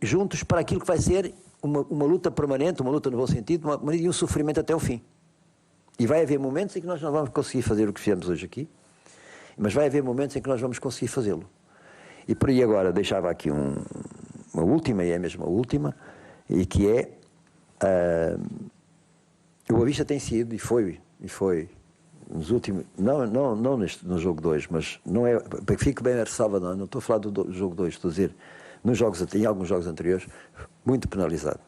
juntos para aquilo que vai ser uma luta permanente, uma luta no bom sentido, e um sofrimento até o fim. E vai haver momentos em que nós não vamos conseguir fazer o que fizemos hoje aqui, mas vai haver momentos em que nós vamos conseguir fazê-lo. E por aí agora deixava aqui uma última, e é mesmo a última, e que é o Boa Vista tem sido, e foi nos últimos, não no jogo 2, mas não é, para que fique bem ressalva, não estou a falar do jogo 2, estou a dizer, em alguns jogos anteriores, muito penalizado.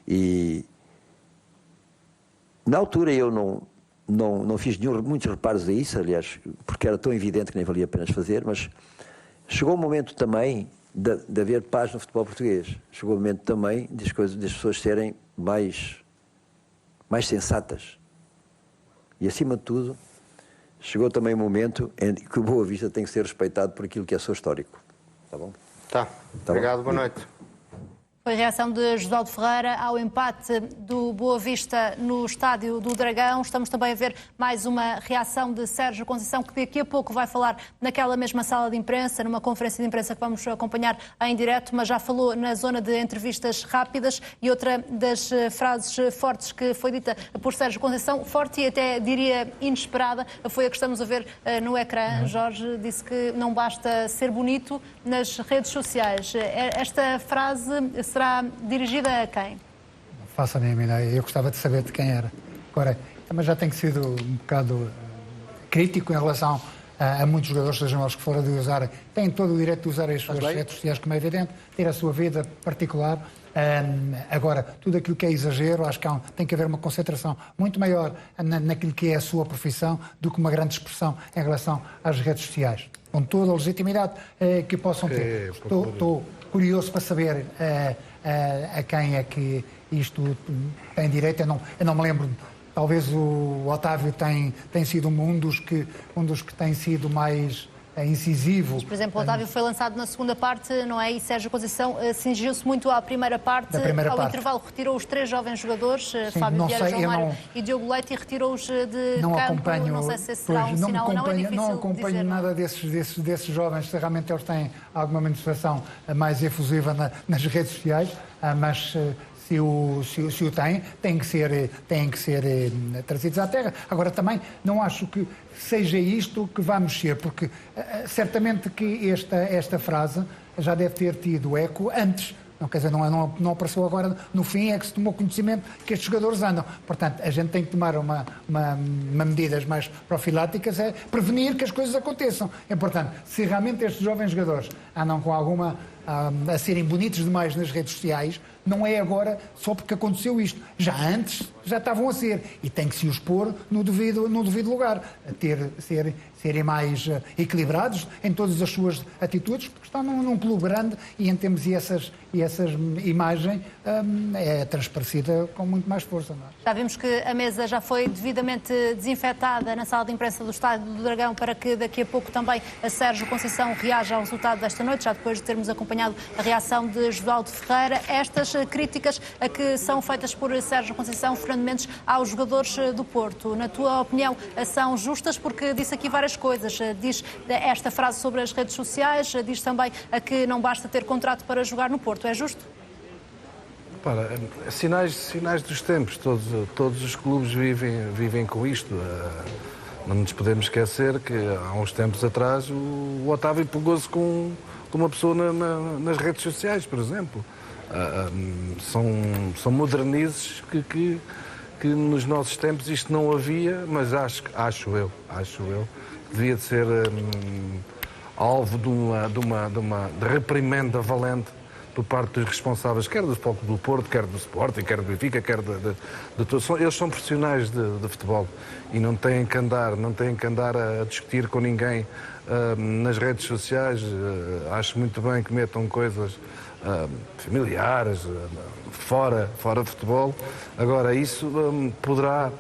E na altura eu não fiz muitos reparos a isso, aliás, porque era tão evidente que nem valia a pena fazer, mas chegou o momento também de haver paz no futebol português. Chegou o momento também das pessoas serem mais sensatas. E, acima de tudo, chegou também o momento em que o Boa Vista tem que ser respeitado por aquilo que é seu histórico. Está bom? Tá. Obrigado, boa noite. Foi a reação de Josualdo Ferreira ao empate do Boa Vista no Estádio do Dragão. Estamos também a ver mais uma reação de Sérgio Conceição, que daqui a pouco vai falar naquela mesma sala de imprensa, numa conferência de imprensa que vamos acompanhar em direto, mas já falou na zona de entrevistas rápidas. E outra das frases fortes que foi dita por Sérgio Conceição, forte e até diria inesperada, foi a que estamos a ver no ecrã. Jorge disse que não basta ser bonito nas redes sociais. Esta frase será dirigida a quem? Não faço a mínima ideia. Eu gostava de saber de quem era. Agora, também já tenho sido um bocado crítico em relação a muitos jogadores, sejam eles que forem, de usarem. Têm todo o direito de usar as suas redes sociais, como é evidente, ter a sua vida particular. Agora, tudo aquilo que é exagero, acho que tem que haver uma concentração muito maior naquilo que é a sua profissão do que uma grande expressão em relação às redes sociais. Com toda a legitimidade que possam ter. Estou curioso para saber a quem é que isto tem direito. Eu não me lembro. Talvez o Otávio tem sido um dos que tem sido mais incisivo. Mas, por exemplo, o Otávio foi lançado na segunda parte, não é? E Sérgio Conceição cingiu-se muito à primeira parte. Ao intervalo retirou os 3 jovens jogadores, Fábio Vieira, João Mário e Diogo Leite, e retirou-os de campo. Não sei se será um sinal ou não, é difícil não acompanho dizer, nada desses jovens, se realmente eles têm alguma manifestação mais efusiva nas redes sociais, mas se o têm que ser trazidos à terra. Agora, também não acho que seja isto que vai mexer, porque certamente que esta frase já deve ter tido eco antes. Não, quer dizer, não apareceu agora no fim, é que se tomou conhecimento que estes jogadores andam. Portanto, a gente tem que tomar medidas mais profiláticas, é prevenir que as coisas aconteçam. É importante, se realmente estes jovens jogadores andam com alguma a serem bonitos demais nas redes sociais, não é agora só porque aconteceu isto. Já antes, já estavam a ser. E tem que se os pôr no devido lugar. Serem mais equilibrados em todas as suas atitudes, porque estão num clube grande e em termos essa imagem é transparecida com muito mais força. Não é? Já vimos que a mesa já foi devidamente desinfetada na sala de imprensa do Estádio do Dragão para que daqui a pouco também a Sérgio Conceição reaja ao resultado desta noite, já depois de termos acompanhado a reação de Josualdo Ferreira. Estas críticas a que são feitas por Sérgio Conceição, Fernando Mendes, aos jogadores do Porto, na tua opinião, são justas? Porque disse aqui várias coisas. Diz esta frase sobre as redes sociais, diz também a que não basta ter contrato para jogar no Porto. É justo? Para, sinais dos tempos. Todos os clubes vivem com isto. Não nos podemos esquecer que há uns tempos atrás o Otávio pegou-se com uma pessoa nas redes sociais, por exemplo. São modernizes que nos nossos tempos isto não havia, mas acho eu que devia de ser alvo de uma reprimenda valente por parte dos responsáveis, quer do Futebol Clube do Porto, quer do Sporting, quer do Benfica, quer de todos. Eles são profissionais de futebol e não têm que andar a discutir com ninguém nas redes sociais. Acho muito bem que metam coisas familiares, fora de futebol. Agora, isso poderá...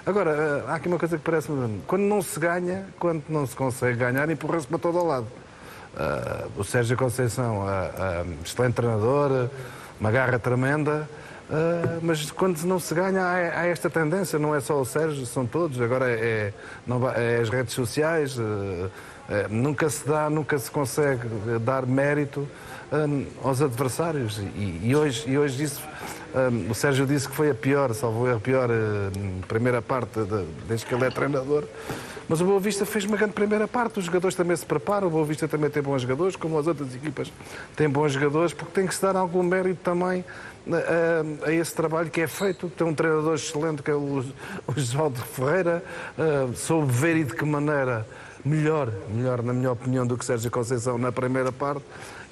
Agora, há aqui uma coisa que parece-me... Quando não se ganha, quando não se consegue ganhar, empurra-se para todo o lado. O Sérgio Conceição, excelente treinador, uma garra tremenda, mas quando não se ganha há esta tendência, não é só o Sérgio, são todos. Agora é as redes sociais, nunca se consegue dar mérito aos adversários. E hoje disse, o Sérgio disse que foi a pior primeira parte desde que ele é treinador. Mas o Boa Vista fez uma grande primeira parte, os jogadores também se preparam, o Boa Vista também tem bons jogadores, como as outras equipas têm bons jogadores, porque tem que se dar algum mérito também a esse trabalho que é feito. Tem um treinador excelente que é o Josualdo Ferreira, soube ver e de que maneira melhor, na minha opinião, do que Sérgio Conceição na primeira parte.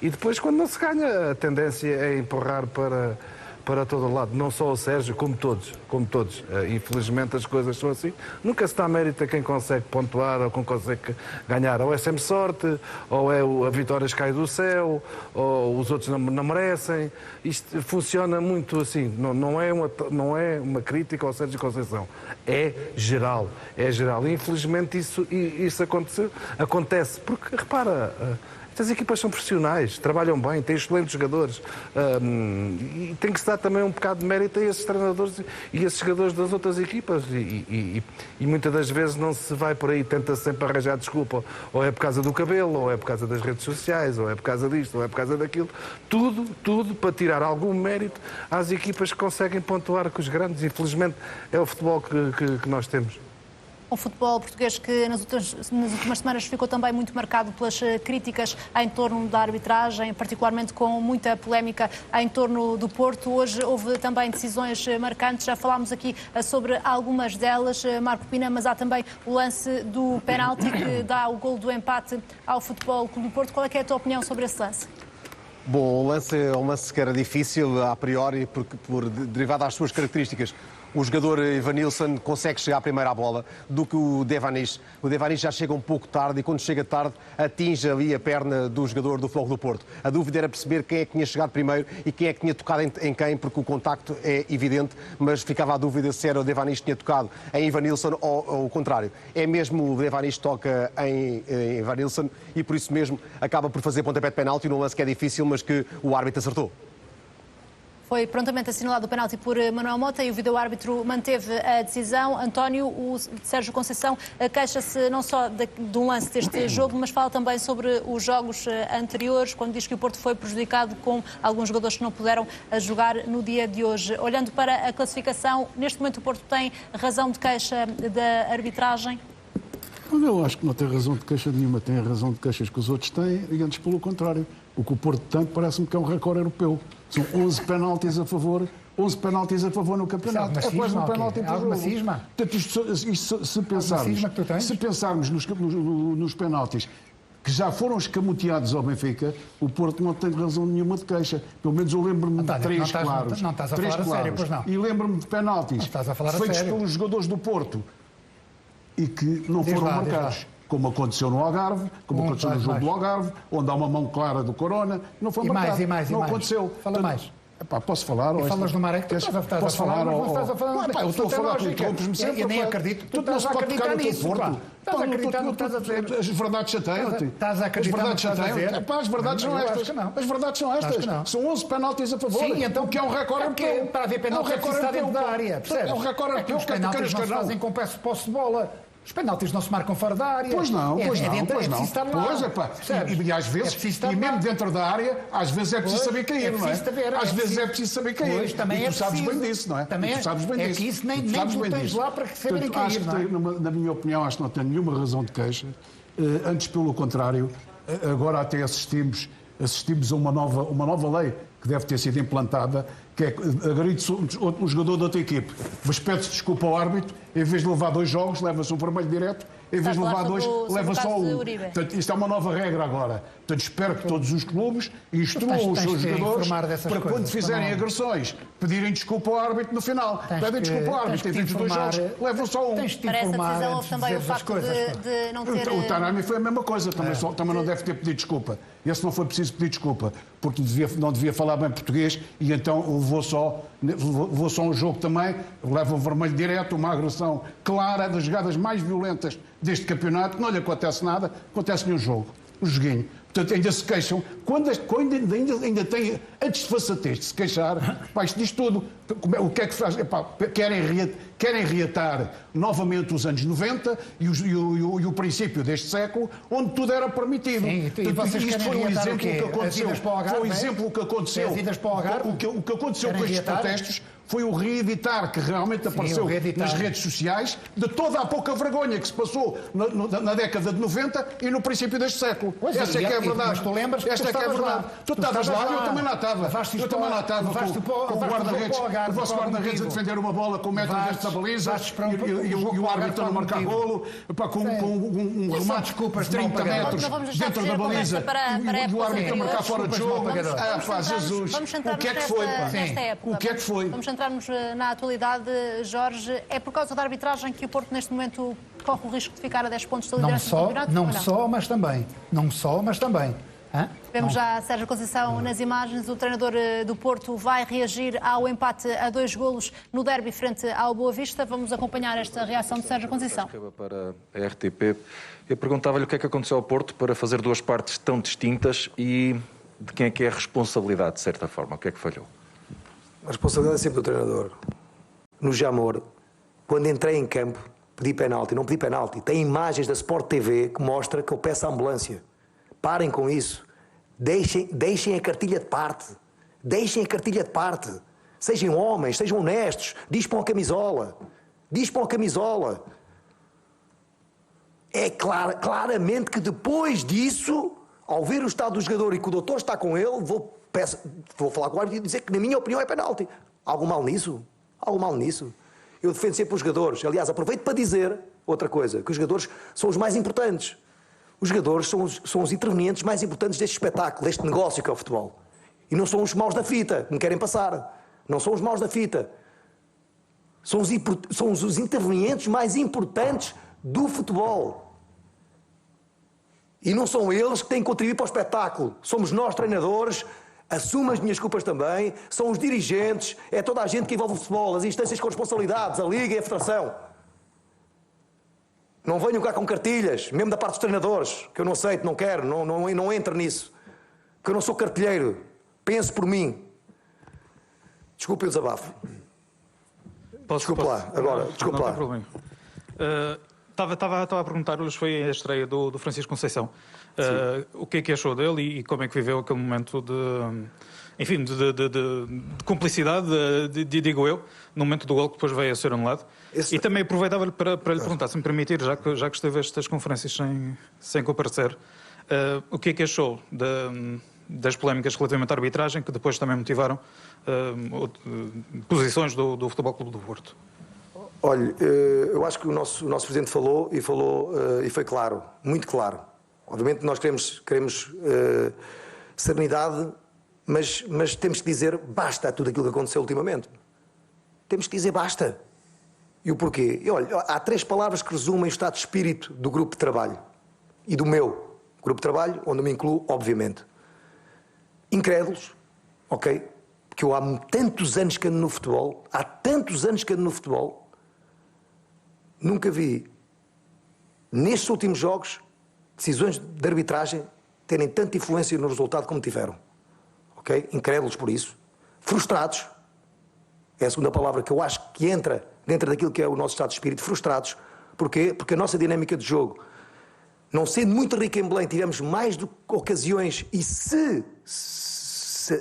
E depois, quando não se ganha, a tendência é empurrar para todo o lado, não só o Sérgio, como todos. Infelizmente as coisas são assim. Nunca se dá mérito a quem consegue pontuar ou quem consegue ganhar. Ou é sempre sorte, ou é a vitória cai do céu, ou os outros não merecem. Isto funciona muito assim. Não é uma crítica ao Sérgio Conceição. É geral. E, infelizmente isso acontece. Porque, repara... Estas equipas são profissionais, trabalham bem, têm excelentes jogadores e tem que se dar também um bocado de mérito a esses treinadores e esses jogadores das outras equipas e muitas das vezes não se vai por aí, tenta sempre arranjar desculpa, ou é por causa do cabelo, ou é por causa das redes sociais, ou é por causa disto, ou é por causa daquilo, tudo para tirar algum mérito às equipas que conseguem pontuar com os grandes. Infelizmente é o futebol que nós temos. Um futebol português que nas últimas semanas ficou também muito marcado pelas críticas em torno da arbitragem, particularmente com muita polémica em torno do Porto. Hoje houve também decisões marcantes, já falámos aqui sobre algumas delas, Marco Pina, mas há também o lance do penalti que dá o golo do empate ao Futebol Clube do Porto. Qual é que é a tua opinião sobre esse lance? Bom, o lance é um lance que era difícil a priori, derivado às suas características. o jogador Evanilson consegue chegar primeiro à bola do que o Devanish. O Devanish já chega um pouco tarde e quando chega tarde atinge ali a perna do jogador do Futebol do Porto. A dúvida era perceber quem é que tinha chegado primeiro e quem é que tinha tocado em quem, porque o contacto é evidente, mas ficava a dúvida se era o Devanish que tinha tocado em Evanilson ou o contrário. É mesmo o Devanish que toca em Evanilson e por isso mesmo acaba por fazer pontapé de penalti num lance que é difícil, mas que o árbitro acertou. Foi prontamente assinalado o penalti por Manuel Mota e o vídeo-árbitro manteve a decisão. António, o Sérgio Conceição queixa-se não só de um lance deste jogo, mas fala também sobre os jogos anteriores, quando diz que o Porto foi prejudicado com alguns jogadores que não puderam jogar no dia de hoje. Olhando para a classificação, neste momento o Porto tem razão de queixa da arbitragem? Eu acho que não tem razão de queixa nenhuma, tem a razão de queixas que os outros têm e antes pelo contrário. O que o Porto tem parece-me que é um recorde europeu. São 11 penaltis a favor, 11 penaltis a favor no campeonato. É quase um penalti por jogo. Portanto, isto, se pensarmos nos penaltis que já foram escamoteados ao Benfica, o Porto não tem razão nenhuma de queixa. Pelo menos eu lembro-me de três claros. Não estás a falar a sério, pois não. E lembro-me de penaltis feitos pelos jogadores do Porto e que não foram marcados. Como aconteceu no Algarve, como aconteceu no jogo do Algarve, onde há uma mão clara do Corona, não foi marcado. Não aconteceu. Fala mais. Epá, posso falar? E falas no Marek, tu estás a falar. Eu estou a falar, tu interrompes-me sempre. Eu nem acredito. Tu não se pode tocar no teu Porto. Estás a acreditar no que estás a dizer. As verdades chateiam-te. Estás a acreditar no que estás a dizer. As verdades são estas. As verdades são estas. São 11 penaltis a favor. Sim, então que é um recorde europeu. Para haver penaltis é preciso estar dentro da área. Percebes? É um recorde europeu. Os penaltis não se fazem com posse de bola. Os penaltis não se marcam fora da área. Pois não. Pois é, pá. E às vezes, e mesmo dentro da área, às vezes é preciso saber cair, não é? Às vezes é preciso saber cair. E tu sabes bem disso, não é? Tu sabes bem disso. É que isso nem tu tens lá para saberem cair, não é? Na minha opinião, acho que não tem nenhuma razão de queixa. Antes, pelo contrário, agora até assistimos a uma nova lei que deve ter sido implantada, que é agride-se um jogador da outra equipe, mas pede-se desculpa ao árbitro, em vez de levar 2 jogos, leva-se um vermelho direto, em vez de levar 2, leva só 1. Portanto, isto é uma nova regra agora. Portanto, espero que todos os clubes instruam os seus jogadores para quando fizerem agressões, pedirem desculpa ao árbitro no final. Pedem desculpa ao árbitro, em vez de 2 jogos, levam só 1. Para essa decisão houve também o facto de não ter... O Tarami foi a mesma coisa, também não deve ter pedido desculpa. Esse não foi preciso pedir desculpa, porque não devia falar bem português e então levou só um jogo também, leva o vermelho direto, uma agressão clara, das jogadas mais violentas deste campeonato, não lhe acontece nada, acontece nenhum jogo, um joguinho. Portanto, ainda se queixam, quando ainda têm a desfaçatez de se queixar, pá, isto diz tudo. O que é que faz? Epá, querem reatar novamente os anos 90 e o princípio deste século, onde tudo era permitido. Sim, isto foi um exemplo que aconteceu. Foi um exemplo que aconteceu. O que aconteceu com estes protestos foi o reeditar que realmente apareceu nas redes sociais de toda a pouca vergonha que se passou na década de 90 e no princípio deste século. Esta é que é a verdade. Mas tu lembras? Esta é que é a verdade. Tu estavas lá, eu também lá estava. Eu também lá estava com o guarda-redes, o vosso guarda-redes a defender uma bola com metros dentro da baliza e o árbitro a não marcar golo, com um remate de 30 metros dentro da baliza e o árbitro a marcar fora de jogo. Ah, pá, Jesus, o que é que foi? O que é que foi? Vamos centrar-nos na atualidade, Jorge. É por causa da arbitragem que o Porto neste momento corre o risco de ficar a 10 pontos da liderança do campeonato? Não só, mas também. Vemos já Sérgio Conceição nas imagens. O treinador do Porto vai reagir ao empate a 2 golos no derby frente ao Boa Vista. Vamos acompanhar esta reação de Sérgio Conceição. Para a RTP, eu perguntava-lhe o que é que aconteceu ao Porto para fazer 2 partes tão distintas e de quem é que é a responsabilidade, de certa forma. O que é que falhou? A responsabilidade é sempre do treinador. No Jamor, quando entrei em campo, pedi penalti. Não pedi penalti. Tem imagens da Sport TV que mostra que eu peço a ambulância. Parem com isso. Deixem a cartilha de parte. Deixem a cartilha de parte. Sejam homens, sejam honestos. Dispam a camisola. É claramente que depois disso, ao ver o estado do jogador e que o doutor está com ele, vou falar com o árbitro e dizer que, na minha opinião, é penalti. Há algum mal nisso? Eu defendo sempre os jogadores. Aliás, aproveito para dizer outra coisa, que os jogadores são os mais importantes. Os jogadores são os intervenientes mais importantes deste espetáculo, deste negócio que é o futebol. E não são os maus da fita que me querem passar. Não são os maus da fita. São os intervenientes mais importantes do futebol. E não são eles que têm que contribuir para o espetáculo. Somos nós, treinadores, assumo as minhas culpas também, são os dirigentes, é toda a gente que envolve o futebol, as instâncias com responsabilidades, a Liga e a Federação. Não venham cá com cartilhas, mesmo da parte dos treinadores, que eu não aceito, não quero, não entro nisso. Que eu não sou cartilheiro. Pense por mim. Desculpe o desabafo. Desculpe lá, agora, desculpe lá. Não tem problema. Estava a perguntar, hoje foi a estreia do Francisco Conceição. O que é que achou dele e como é que viveu aquele momento de cumplicidade, digo eu, no momento do gol que depois veio a ser anulado. E também aproveitava-lhe para lhe perguntar, se me permitir, já que esteve estas conferências sem comparecer, o que é que achou das polémicas relativamente à arbitragem, que depois também motivaram posições do Futebol Clube do Porto? Olha, eu acho que o nosso Presidente falou e foi claro, muito claro. Obviamente nós queremos serenidade, mas temos que dizer basta a tudo aquilo que aconteceu ultimamente. Temos que dizer basta. E o porquê? E olha, há 3 palavras que resumem o estado de espírito do grupo de trabalho. E do meu grupo de trabalho, onde eu me incluo, obviamente. Incrédulos, ok? Porque eu há tantos anos que ando no futebol, nunca vi, nestes últimos jogos, decisões de arbitragem terem tanta influência no resultado como tiveram. Ok? Incrédulos por isso. Frustrados. É a segunda palavra que eu acho que entra dentro daquilo que é o nosso estado de espírito. Frustrados. Porquê? Porque a nossa dinâmica de jogo, não sendo muito rica em Belém, tivemos mais do que ocasiões, e se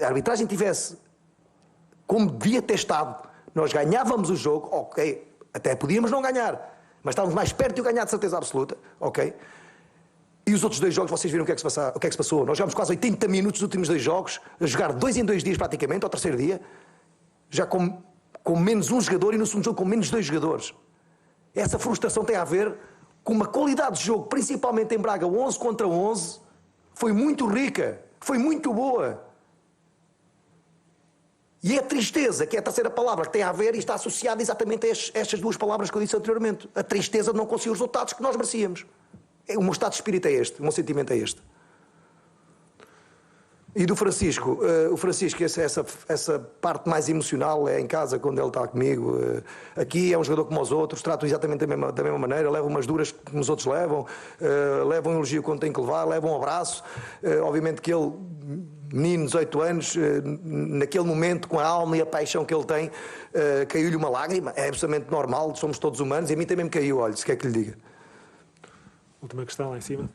a arbitragem tivesse como devia ter estado, nós ganhávamos o jogo, ok, até podíamos não ganhar, mas estávamos mais perto de o ganhar de certeza absoluta, ok? E os outros 2 jogos, vocês viram o que é que se passou? Nós jogámos quase 80 minutos nos últimos 2 jogos, a jogar 2 em 2 dias praticamente, ao terceiro dia, já com menos um jogador e no segundo jogo com menos 2 jogadores. Essa frustração tem a ver com uma qualidade de jogo, principalmente em Braga, 11 contra 11, foi muito rica, foi muito boa. E é a tristeza, que é a terceira palavra, que tem a ver e está associada exatamente a estas 2 palavras que eu disse anteriormente. A tristeza de não conseguir os resultados que nós merecíamos. O meu estado de espírito é este, o meu sentimento é este. E do Francisco, essa parte mais emocional é em casa, quando ele está comigo. Aqui é um jogador como os outros, trato exatamente da mesma maneira, leva umas duras como os outros levam, leva um elogio quando tem que levar, leva um abraço. Obviamente que ele, menino, 18 anos, naquele momento, com a alma e a paixão que ele tem, caiu-lhe uma lágrima, é absolutamente normal, somos todos humanos, e a mim também me caiu, olha, se quer que lhe diga. Última questão lá em cima.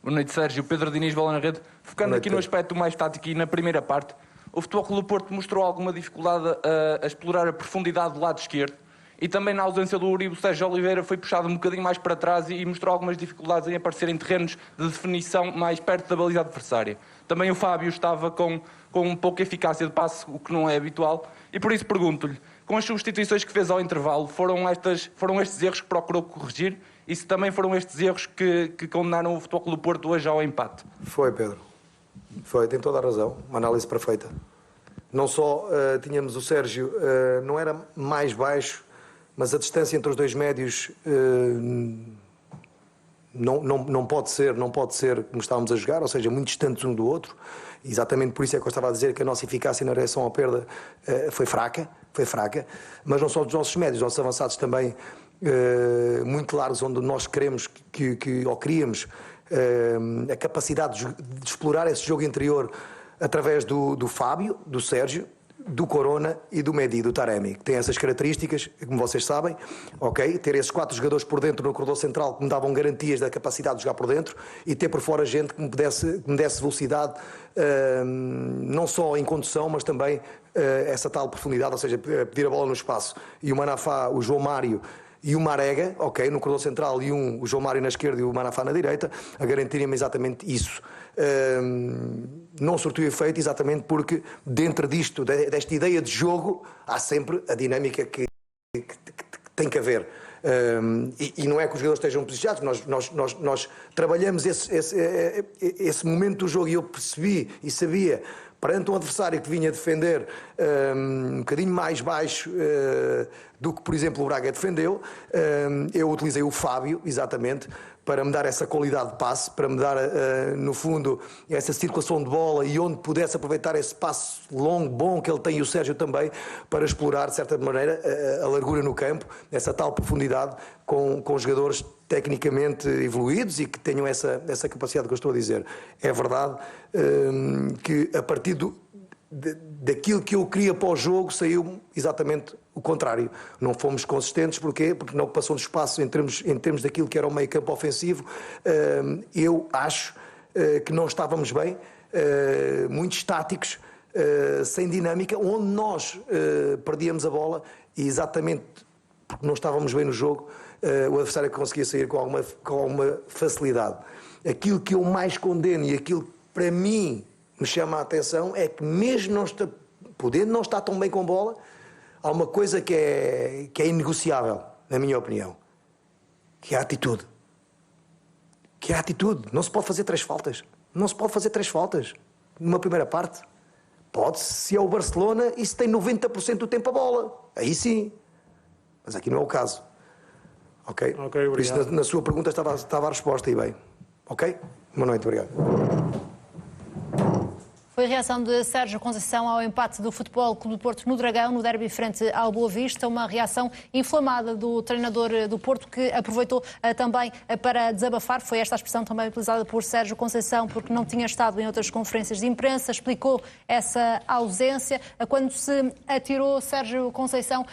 Boa noite, Sérgio. Pedro Diniz, Bola na Rede. Focando aqui no aspecto mais tático e na primeira parte, o Futebol Clube do Porto mostrou alguma dificuldade a explorar a profundidade do lado esquerdo, e também na ausência do Uribe, o Sérgio Oliveira foi puxado um bocadinho mais para trás e mostrou algumas dificuldades em aparecer em terrenos de definição mais perto da baliza adversária. Também o Fábio estava com pouca eficácia de passe, o que não é habitual, e por isso pergunto-lhe, com as substituições que fez ao intervalo, foram estes erros que procurou corrigir? E se também foram estes erros que condenaram o Futebol Clube do Porto hoje ao empate? Foi, Pedro. Foi, tem toda a razão. Uma análise perfeita. Não só tínhamos o Sérgio, não era mais baixo, mas a distância entre os 2 médios não pode ser como estávamos a jogar, ou seja, muito distantes um do outro. Exatamente por isso é que eu estava a dizer que a nossa eficácia na reação à perda foi fraca, mas não só dos nossos médios, os nossos avançados também muito largos, onde nós queríamos a capacidade de explorar esse jogo interior através do Fábio, do Sérgio, do Corona e do Mehdi, do Taremi, que tem essas características, como vocês sabem, ok? Ter esses 4 jogadores por dentro no corredor central que me davam garantias da capacidade de jogar por dentro, e ter por fora gente que me desse velocidade, não só em condução, mas também essa tal profundidade, ou seja, pedir a bola no espaço. E o Manafá, o João Mário e o Marega, ok, no corredor central, e o João Mário na esquerda e o Manafá na direita, a garantirem-me exatamente isso. Não surtiu efeito exatamente porque dentro desta ideia de jogo, há sempre a dinâmica que tem que haver. E não é que os jogadores estejam posicionados, nós trabalhamos esse momento do jogo, e eu percebi e sabia perante um adversário que vinha defender um bocadinho mais baixo do que, por exemplo, o Braga defendeu, eu utilizei o Fábio, exatamente, para me dar essa qualidade de passe, para me dar, no fundo, essa circulação de bola e onde pudesse aproveitar esse passe longo, bom que ele tem e o Sérgio também, para explorar, de certa maneira, a largura no campo, essa tal profundidade com jogadores tecnicamente evoluídos e que tenham essa capacidade que eu estou a dizer. É verdade que a partir daquilo que eu queria para o jogo saiu exatamente o contrário. Não fomos consistentes, porquê? Porque não passou de espaço em termos daquilo que era o meio campo ofensivo. Eu acho que não estávamos bem, muito estáticos, sem dinâmica, onde nós perdíamos a bola e exatamente porque não estávamos bem no jogo, o adversário conseguia sair com alguma facilidade. Aquilo que eu mais condeno e aquilo que para mim me chama a atenção é que mesmo podendo não estar tão bem com bola, há uma coisa que é inegociável, na minha opinião, que é a atitude. Que é a atitude. Não se pode fazer 3 faltas. Não se pode fazer 3 faltas numa primeira parte. Pode-se, se é o Barcelona e se tem 90% do tempo a bola. Aí sim. Mas aqui não é o caso. Ok? Por isso, na sua pergunta estava a resposta aí bem. Ok? Boa noite, obrigado. Foi a reação de Sérgio Conceição ao empate do Futebol Clube do Porto no Dragão, no derby frente ao Boa Vista. Uma reação inflamada do treinador do Porto, que aproveitou também para desabafar. Foi esta a expressão também utilizada por Sérgio Conceição, porque não tinha estado em outras conferências de imprensa. Explicou essa ausência. Quando se atirou Sérgio Conceição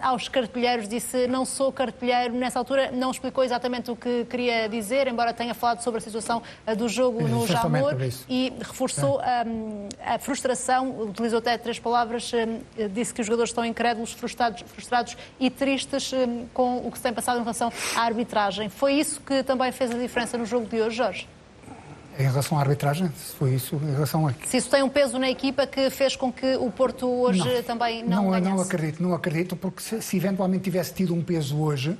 aos cartilheiros, disse: não sou cartilheiro. Nessa altura não explicou exatamente o que queria dizer, embora tenha falado sobre a situação do jogo no Jamor, e reforçou a frustração, utilizou até 3 palavras, disse que os jogadores estão incrédulos, frustrados e tristes com o que se tem passado em relação à arbitragem. Foi isso que também fez a diferença no jogo de hoje, Jorge? Em relação à arbitragem, foi isso, em relação a... Se isso tem um peso na equipa que fez com que o Porto hoje também não ganhasse? Não acredito, porque se eventualmente tivesse tido um peso hoje,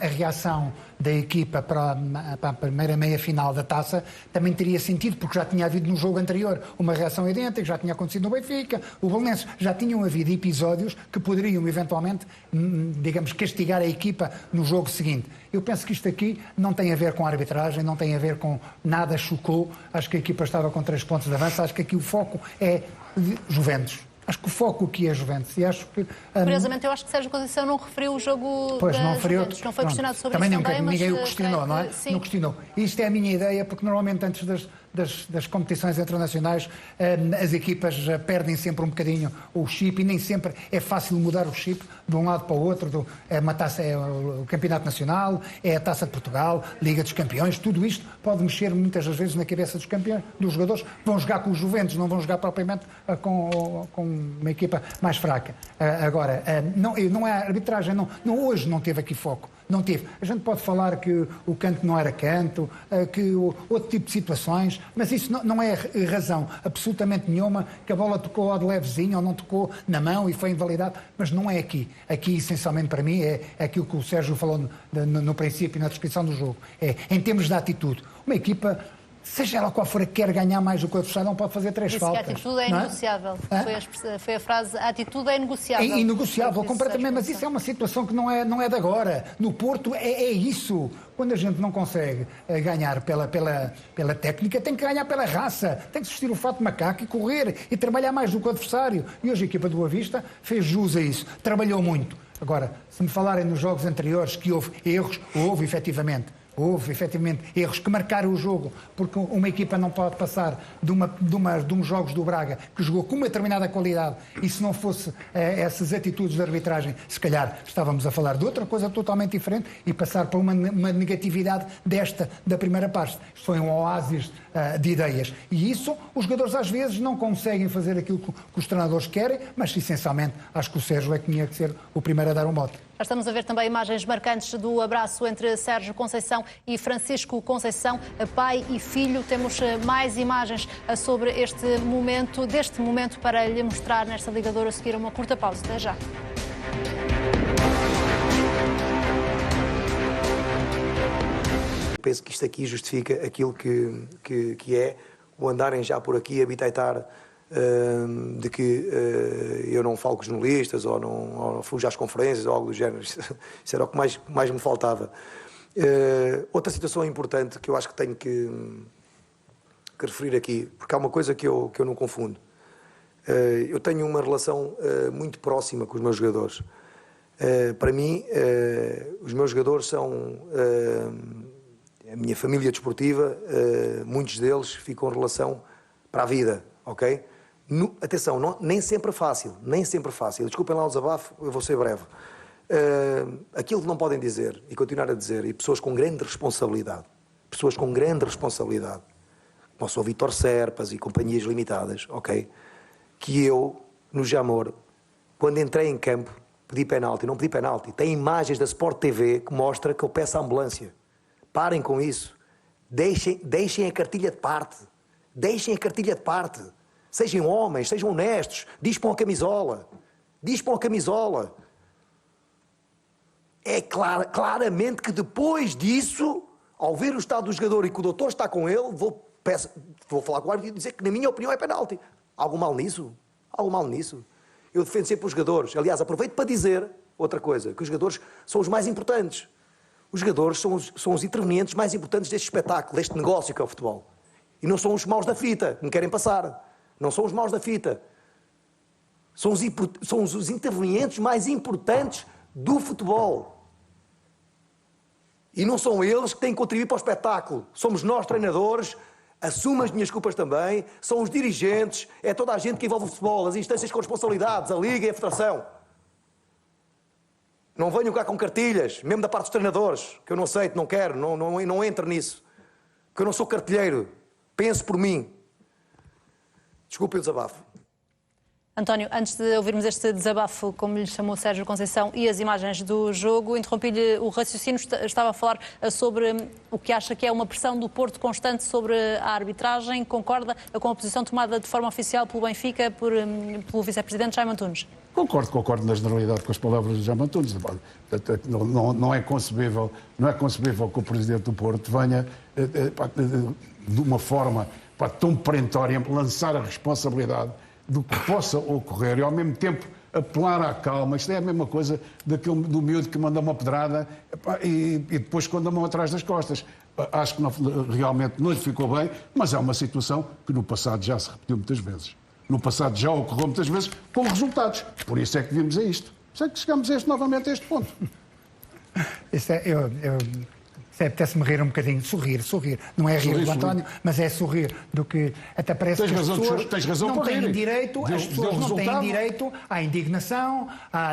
a reação da equipa para a primeira meia-final da Taça também teria sentido, porque já tinha havido no jogo anterior uma reação idêntica, já tinha acontecido no Benfica, o Belenenses, já tinham havido episódios que poderiam eventualmente, digamos, castigar a equipa no jogo seguinte. Eu penso que isto aqui não tem a ver com a arbitragem, não tem a ver com nada chocou, acho que a equipa estava com 3 pontos de avanço, acho que aqui o foco é de Juventus. Acho que o foco aqui é Juventus e acho que... Curiosamente, eu acho que Sérgio Conceição não referiu o jogo da Juventus. Não foi questionado sobre isso também, mas... Ninguém o questionou, não é? Sim. Não questionou. Isto é a minha ideia, porque normalmente antes das competições internacionais as equipas perdem sempre um bocadinho o chip e nem sempre é fácil mudar o chip de um lado para o outro. É uma taça, é o Campeonato Nacional, é a Taça de Portugal, Liga dos Campeões, tudo isto pode mexer muitas das vezes na cabeça dos campeões, dos jogadores. Vão jogar com os Juventus, não vão jogar propriamente com uma equipa mais fraca. Agora, não é a arbitragem, hoje não teve aqui foco. Não teve. A gente pode falar que o canto não era canto, que outro tipo de situações, mas isso não é razão absolutamente nenhuma que a bola tocou de levezinho ou não tocou na mão e foi invalidado, mas não é aqui. Aqui, essencialmente, para mim, é aquilo que o Sérgio falou no princípio, na descrição do jogo. É, em termos de atitude, uma equipa... Seja ela qual for, quer ganhar mais do que o adversário, não pode fazer 3 faltas. Que a atitude é inegociável. Foi a frase, a atitude é inegociável. É inegociável, completamente, mas isso é uma situação que não é de agora. No Porto é isso. Quando a gente não consegue ganhar pela técnica, tem que ganhar pela raça. Tem que vestir o fato de macaco e correr e trabalhar mais do que o adversário. E hoje a equipa do Boa Vista fez jus a isso. Trabalhou muito. Agora, se me falarem nos jogos anteriores que houve erros, houve efetivamente erros que marcaram o jogo, porque uma equipa não pode passar de uns jogos do Braga que jogou com uma determinada qualidade, e se não fosse essas atitudes de arbitragem, se calhar estávamos a falar de outra coisa totalmente diferente e passar por uma negatividade da primeira parte. Isto foi um oásis de ideias. E isso, os jogadores às vezes não conseguem fazer aquilo que os treinadores querem, mas essencialmente acho que o Sérgio é que tinha que ser o primeiro a dar um bote. Já estamos a ver também imagens marcantes do abraço entre Sérgio Conceição e Francisco Conceição, pai e filho. Temos mais imagens sobre deste momento para lhe mostrar nesta ligadora a seguir uma curta pausa. Até já. Penso que isto aqui justifica aquilo que é o andarem já por aqui a bitaitar de que eu não falo com jornalistas ou não fujo às conferências ou algo do género. Isso era o que mais me faltava. Outra situação importante que eu acho que tenho que referir aqui, porque há uma coisa que eu não confundo. Eu tenho uma relação muito próxima com os meus jogadores. Para mim, os meus jogadores são a minha família desportiva, muitos deles ficam em relação para a vida, ok? Atenção, nem sempre é fácil, Desculpem lá o desabafo, eu vou ser breve. Aquilo que não podem dizer e continuar a dizer, e pessoas com grande responsabilidade, como sou o Vítor Serpas e companhias limitadas, ok? Que eu, no Jamor, quando entrei em campo, pedi penalti, não pedi penalti. Tem imagens da Sport TV que mostra que eu peço a ambulância. Parem com isso. Deixem a cartilha de parte. Sejam homens, sejam honestos. Dispam a camisola. É claramente que depois disso, ao ver o estado do jogador e que o doutor está com ele, vou falar com o árbitro e dizer que, na minha opinião, é penalti. Algo mal nisso? Eu defendo sempre os jogadores. Aliás, aproveito para dizer outra coisa, que os jogadores são os mais importantes. Os jogadores são os intervenientes mais importantes deste espetáculo, deste negócio que é o futebol. E não são os maus da fita, que me querem passar. Não são os maus da fita. São os intervenientes mais importantes do futebol. E não são eles que têm que contribuir para o espetáculo. Somos nós, treinadores. Assumo as minhas culpas também, são os dirigentes, é toda a gente que envolve o futebol, as instâncias com responsabilidades, a Liga e a Federação. Não venham cá com cartilhas, mesmo da parte dos treinadores, que eu não aceito, não quero, não entro nisso. Porque eu não sou cartilheiro, penso por mim. Desculpe o desabafo. António, antes de ouvirmos este desabafo, como lhe chamou Sérgio Conceição, e as imagens do jogo, interrompi-lhe o raciocínio, estava a falar sobre o que acha que é uma pressão do Porto constante sobre a arbitragem. Concorda com a posição tomada de forma oficial pelo Benfica, pelo vice-presidente Jaime Antunes? Concordo na generalidade com as palavras de Jaime Antunes. Não é concebível que o presidente do Porto venha de uma forma tão perentória lançar a responsabilidade do que possa ocorrer e, ao mesmo tempo, apelar à calma. Isto é a mesma coisa do miúdo que manda uma pedrada e depois quando a mão atrás das costas. Acho que realmente não lhe ficou bem, mas é uma situação que no passado já se repetiu muitas vezes. No passado já ocorreu muitas vezes com resultados. Por isso é que vimos a isto. Por isso é que chegamos novamente a este ponto. Apetece-me rir um bocadinho, sorrir. Não é rir do António, mas é sorrir do que até parece que as pessoas não têm direito, à indignação,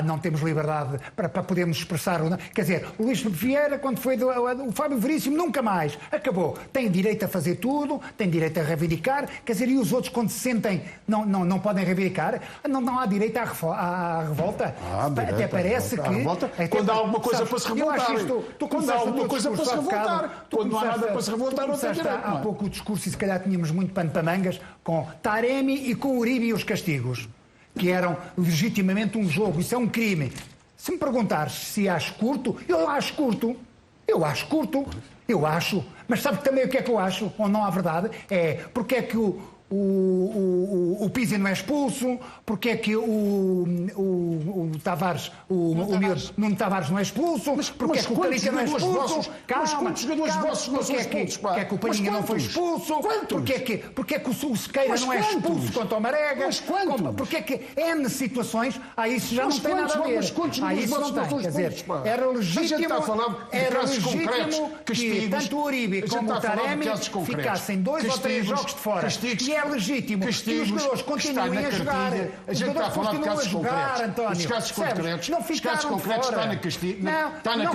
não temos liberdade para podermos expressar. Quer dizer, o Luís Vieira, quando foi o Fábio Veríssimo, nunca mais. Acabou. Tem direito a fazer tudo, tem direito a reivindicar, quer dizer, e os outros quando se sentem não podem reivindicar, não há direito à revolta. Até parece que... Quando há alguma coisa para se revoltar. Quando há alguma coisa para se revoltar. Quando não há nada para se revoltar, não tem direito. Há pouco o discurso, e se calhar tínhamos muito pano para mangas, com Taremi e com Uribe e os castigos, que eram legitimamente um jogo. Isso é um crime. Se me perguntares se acho curto, eu acho curto. Mas sabe também o que é que eu acho, ou não há verdade? É porque é que o Pizzi não é expulso, porque é que o Tavares, o Nuno Tavares não é expulso, porque é que o Calica não é expulso. Mas quantos jogadores vossos não são expulsos? Porque é que o Palhinha não foi expulso? Porque é que o Sequeira não é expulso quanto ao Marega? Mas quantos? Porque é que N situações, isso já não tem nada a ver. Mas quantos jogadores vossos não são expulsos? Era legítimo que tanto o Uribe como o Taremi ficassem 2 ou 3 jogos de fora. É legítimo que os jogadores continuem a jogar. A gente está a falar de casos concretos. António. Os casos concretos, não ficaram fora. Está na cartilha. António.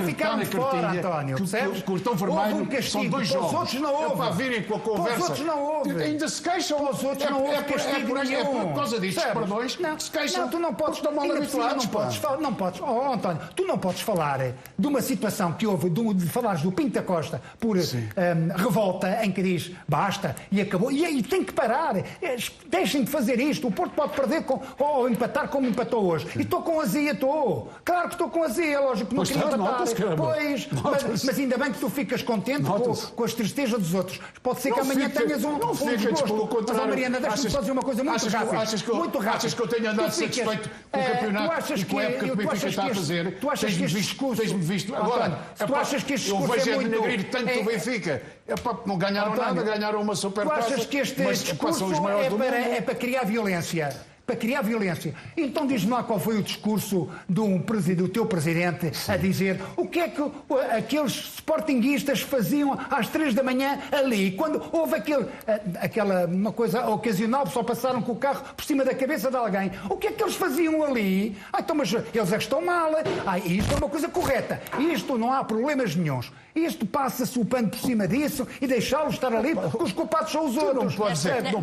O cartão vermelho são 2 jogos. Os outros não houve. É para virem com a conversa. Os outros não houve. Ainda se queixam. Os outros não houve castigo nenhum. É por causa destes perdões que se queixam. Não, tu não podes. Não podes. António, tu não podes falar de uma situação que houve, de falares do Pinto da Costa por revolta, em que diz basta e acabou. E tem que parar. parar. Deixem de fazer isto. O Porto pode perder ou empatar como empatou hoje. E estou com azia, estou. Claro que estou com azia, lógico que não queria empatar. Pois, mas ainda bem que tu ficas contente com as tristezas dos outros. Pode ser que amanhã tenhas um desgosto. Mas, Mariana, deixa-me só dizer uma coisa muito rápida. Achas que eu tenho andado satisfeito com o campeonato e com a época que o Benfica está a fazer? Tu achas que este discurso... Tens-me visto agora. Tu achas que este discurso é muito... Eu vejo denegrir tanto o Benfica. Não ganharam nada, ganharam uma supertaça. Tu achas que este discurso é para criar violência? Para criar violência. Então diz-me lá qual foi o discurso do teu presidente a dizer o que é que aqueles sportinguistas faziam às 3 da manhã ali, quando houve aquela uma coisa ocasional, só passaram com o carro por cima da cabeça de alguém. O que é que eles faziam ali? Então, mas eles é que estão mal. Isto é uma coisa correta. Isto não há problemas nenhuns. Isto passa-se o pano por cima disso e deixá-los estar ali, porque os culpados são os outros. Não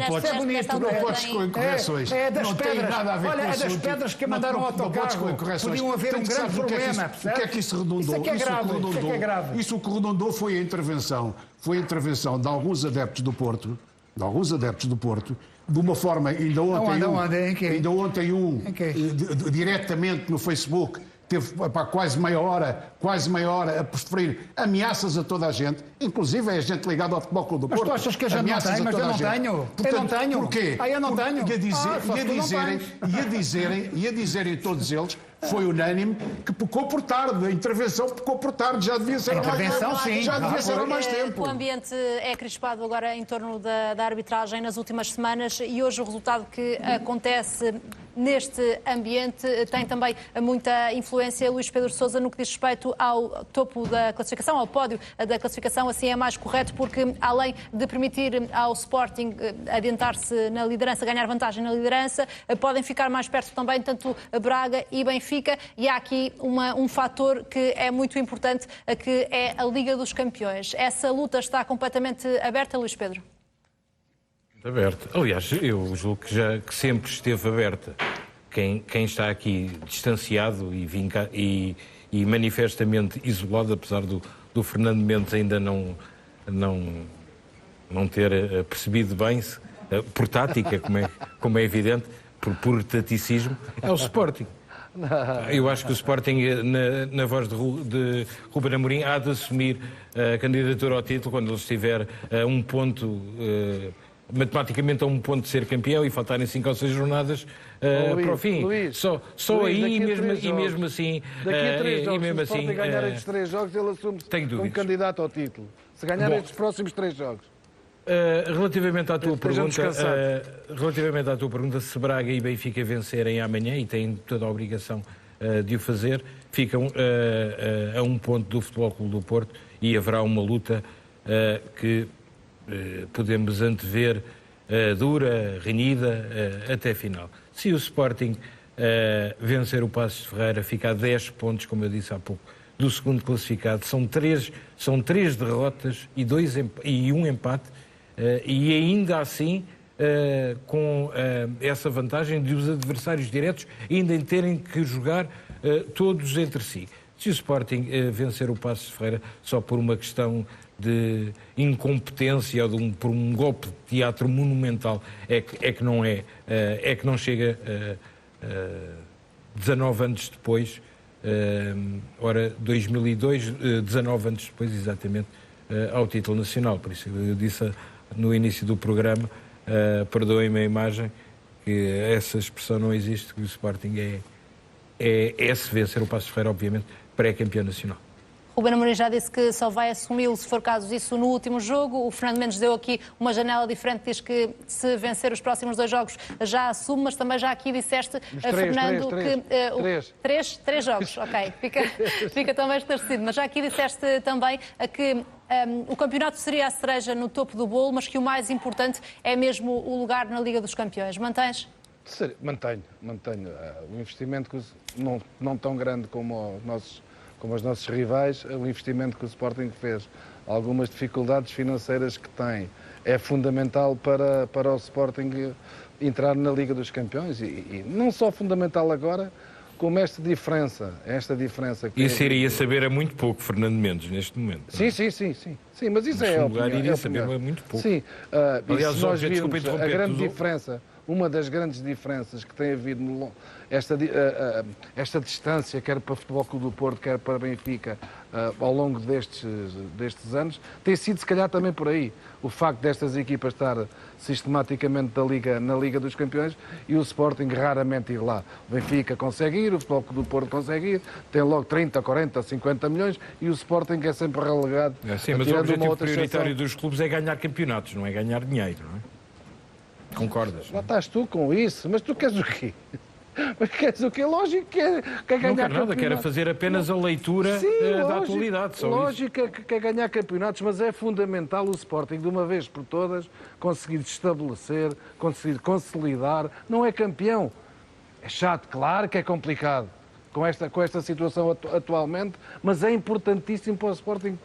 podes correções. Das pedras. Olha, é das pedras que mandaram autocarro. Podiam haver um grande problema. O que é que isso redundou? Isso é que é grave. Isso o que redundou foi a intervenção. Foi a intervenção de alguns adeptos do Porto, de uma forma, ainda ontem diretamente no Facebook, teve quase meia hora a preferir ameaças a toda a gente, inclusive a gente ligada ao Futebol Clube do Porto. Mas tu achas que a gente não tem? Mas eu não tenho. Portanto, eu não tenho. Porquê? Eu não tenho. Ia dizerem todos eles, foi unânime, que pecou por tarde. A intervenção pecou por tarde. Já devia ser há mais tempo. O ambiente é crispado agora em torno da arbitragem nas últimas semanas e hoje o resultado que acontece neste ambiente tem também muita influência, Luís Pedro Sousa, no que diz respeito ao topo da classificação, ao pódio da classificação. Assim é mais correto, porque além de permitir ao Sporting adiantar-se na liderança, ganhar vantagem na liderança, podem ficar mais perto também tanto Braga e Benfica, e há aqui um fator que é muito importante, que é a Liga dos Campeões. Essa luta está completamente aberta, Luís Pedro? Aberta. Aliás, eu julgo que sempre esteve aberta. Quem está aqui distanciado e manifestamente isolado, apesar do Fernando Mendes ainda não ter percebido bem, por tática, como é evidente, por taticismo, é o Sporting. Eu acho que o Sporting, na voz de Ruben Amorim, há de assumir a candidatura ao título quando ele estiver a um ponto... matematicamente a um ponto de ser campeão e faltarem 5 ou 6 jornadas para o fim. Luís, só Luís, aí e mesmo assim... Daqui a 3 jogos, se o Sporting ganhar estes 3 jogos, ele assume-se como candidato ao título. Se ganhar estes próximos 3 jogos. Relativamente à tua pergunta, se Braga e Benfica vencerem amanhã, e têm toda a obrigação de o fazer, ficam a um ponto do Futebol Clube do Porto e haverá uma luta que podemos antever dura, renhida, até final. Se o Sporting vencer o Passos de Ferreira, fica a 10 pontos, como eu disse há pouco, do segundo classificado. São três derrotas e um empate, e ainda assim com essa vantagem de os adversários diretos ainda terem que jogar todos entre si. Se o Sporting vencer o Passos de Ferreira só por uma questão de incompetência ou por um golpe de teatro monumental é que não chega 19 anos depois, 2002, 19 anos depois exatamente, ao título nacional. Por isso eu disse no início do programa, perdoem-me a imagem, que essa expressão não existe, que o Sporting é se vencer o Passos de Ferreira, obviamente, pré-campeão nacional. Ruben Amorim já disse que só vai assumi-lo, se for caso disso, no último jogo. O Fernando Mendes deu aqui uma janela diferente, diz que se vencer os próximos 2 jogos já assume, mas também já aqui disseste, Fernando, que... 3 jogos, ok, fica também esclarecido. Mas já aqui disseste também que o campeonato seria a cereja no topo do bolo, mas que o mais importante é mesmo o lugar na Liga dos Campeões. Mantens? Mantenho. O investimento não tão grande como os nossos rivais, o investimento que o Sporting fez, algumas dificuldades financeiras que tem, é fundamental para o Sporting entrar na Liga dos Campeões e não só fundamental agora, como esta diferença que Isso iria saber a muito pouco, Fernando Mendes, neste momento. Sim, mas isso é lugar iria saber a muito pouco. Sim, aliás, se nós virmos a grande diferença, uma das grandes diferenças que tem havido esta distância, quer para o Futebol Clube do Porto, quer para Benfica, ao longo destes anos, tem sido se calhar também por aí. O facto destas equipas estar sistematicamente na Liga dos Campeões e o Sporting raramente ir lá. O Benfica consegue ir, o Futebol Clube do Porto consegue ir, tem logo 30, 40, 50 milhões e o Sporting é sempre relegado. Sim, mas o objetivo prioritário dos clubes é ganhar campeonatos, não é ganhar dinheiro, não é? Concordas? Lá estás tu com isso, mas tu queres o quê? Mas queres o quê? Lógico que quer ganhar não quero nada, quero fazer apenas a leitura da atualidade. Só lógico que quer ganhar campeonatos, mas é fundamental o Sporting, de uma vez por todas, conseguir estabelecer, conseguir consolidar. Não é campeão. É chato, claro que é complicado com esta situação atualmente, mas é importantíssimo para o Sporting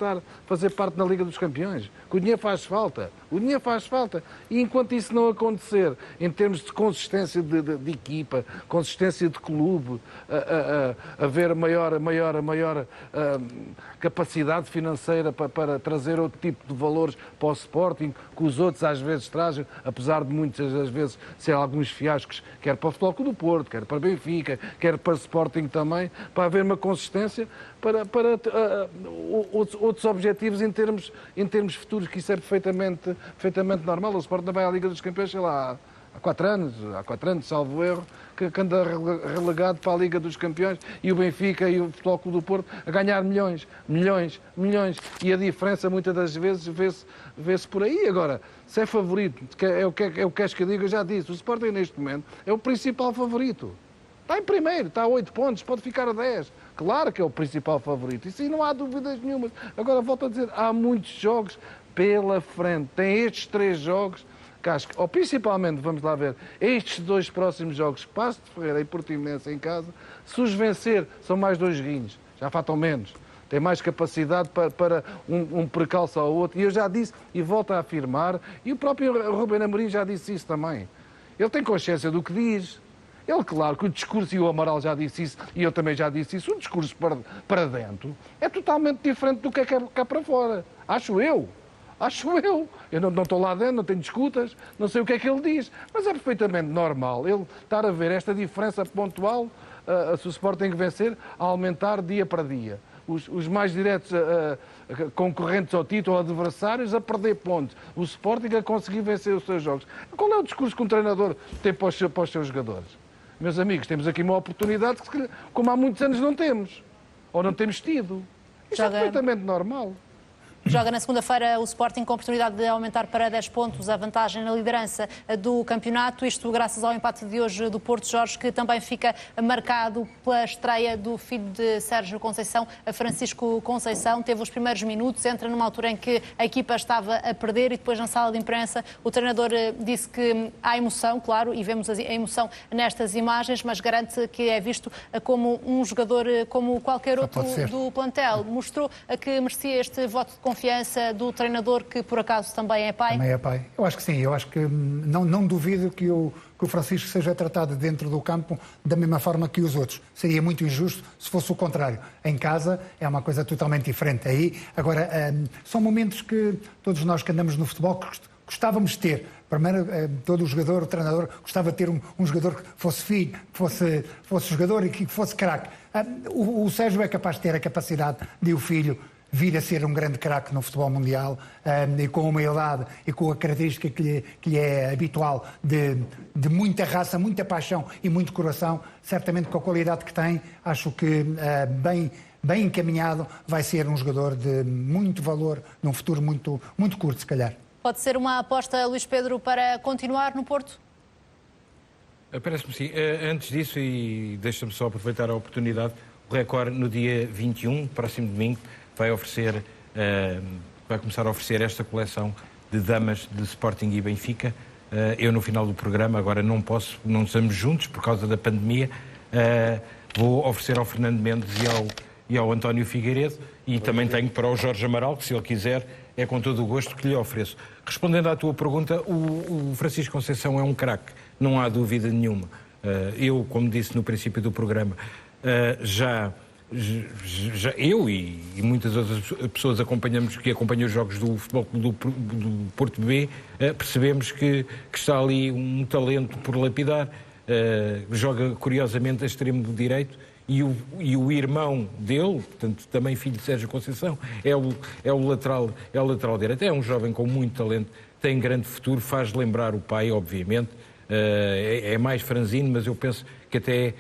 fazer parte da Liga dos Campeões. Que o dinheiro faz falta. O dinheiro faz falta. E enquanto isso não acontecer, em termos de consistência de equipa, consistência de clube, haver maior capacidade financeira para trazer outro tipo de valores para o Sporting, que os outros às vezes trazem, apesar de muitas das vezes ser alguns fiascos, quer para o Futebol Clube do Porto, quer para Benfica, quer para o Sporting também, para haver uma consistência para outros objetivos em termos futuros, que isso é perfeitamente normal. O Sporting vai à Liga dos Campeões, sei lá, há 4 anos, salvo erro, que anda relegado para a Liga dos Campeões, e o Benfica e o Futebol Clube do Porto a ganhar milhões. E a diferença muitas das vezes vê-se por aí. Agora, se é favorito, é o que eu digo, eu já disse, o Sporting neste momento é o principal favorito. Está em primeiro, está a 8 pontos, pode ficar a 10. Claro que é o principal favorito, isso aí não há dúvidas nenhumas. Agora, volto a dizer, há muitos jogos pela frente. Tem estes 3 jogos, que acho que, ou principalmente, vamos lá ver, estes 2 próximos jogos, Paços de Ferreira e Portimonense em casa, se os vencer, são mais 2 joguinhos, já faltam menos. Tem mais capacidade para um percalço ao outro. E eu já disse, e volto a afirmar, e o próprio Rubén Amorim já disse isso também. Ele tem consciência do que diz. Ele, claro, que o discurso, e o Amaral já disse isso, e eu também já disse isso, o discurso para dentro é totalmente diferente do que é cá para fora. Acho eu. Eu não estou lá dentro, não tenho escutas, não sei o que é que ele diz, mas é perfeitamente normal ele estar a ver esta diferença pontual, se o Sporting vencer, a aumentar dia para dia. Os mais diretos concorrentes ao título, adversários, a perder pontos. O Sporting a conseguir vencer os seus jogos. Qual é o discurso que um treinador tem para os seus jogadores? Meus amigos, temos aqui uma oportunidade que, como há muitos anos, não temos. Ou não temos tido. Isto é perfeitamente normal. Joga na segunda-feira o Sporting com a oportunidade de aumentar para 10 pontos a vantagem na liderança do campeonato, isto graças ao empate de hoje do Porto Jorge, que também fica marcado pela estreia do filho de Sérgio Conceição, Francisco Conceição. Teve os primeiros minutos, entra numa altura em que a equipa estava a perder e depois na sala de imprensa o treinador disse que há emoção, claro, e vemos a emoção nestas imagens, mas garante que é visto como um jogador como qualquer outro do plantel. Mostrou que merecia este voto de confiança do treinador, que por acaso também é pai? Também é pai. Eu acho que sim. Eu acho que não duvido que o Francisco seja tratado dentro do campo da mesma forma que os outros. Seria muito injusto se fosse o contrário. Em casa é uma coisa totalmente diferente. Aí, agora, são momentos que todos nós que andamos no futebol gostávamos de ter. Primeiro, todo o jogador, o treinador, gostava de ter um jogador que fosse filho, que fosse jogador e que fosse craque. O Sérgio é capaz de ter a capacidade de o filho vir a ser um grande craque no futebol mundial, e com a humildade e com a característica que lhe é habitual de muita raça, muita paixão e muito coração. Certamente, com a qualidade que tem, acho que bem encaminhado vai ser um jogador de muito valor num futuro muito, muito curto, se calhar. Pode ser uma aposta, Luís Pedro, para continuar no Porto? Parece-me sim. Antes disso, e deixa-me só aproveitar a oportunidade, o Record no dia 21, próximo domingo, vai começar a oferecer esta coleção de damas de Sporting e Benfica. Eu, no final do programa, agora não estamos juntos por causa da pandemia, vou oferecer ao Fernando Mendes e ao António Figueiredo, e também tenho para o Jorge Amaral, que se ele quiser, é com todo o gosto que lhe ofereço. Respondendo à tua pergunta, o Francisco Conceição é um craque, não há dúvida nenhuma. Eu, como disse no princípio do programa, já eu e muitas outras pessoas que acompanham os jogos do Futebol Clube do Porto B, percebemos que está ali um talento por lapidar. Joga curiosamente a extremo direito e o irmão dele, portanto também filho de Sérgio Conceição, é o lateral direito. É um jovem com muito talento, tem grande futuro, faz lembrar o pai, obviamente. É mais franzino, mas eu penso que até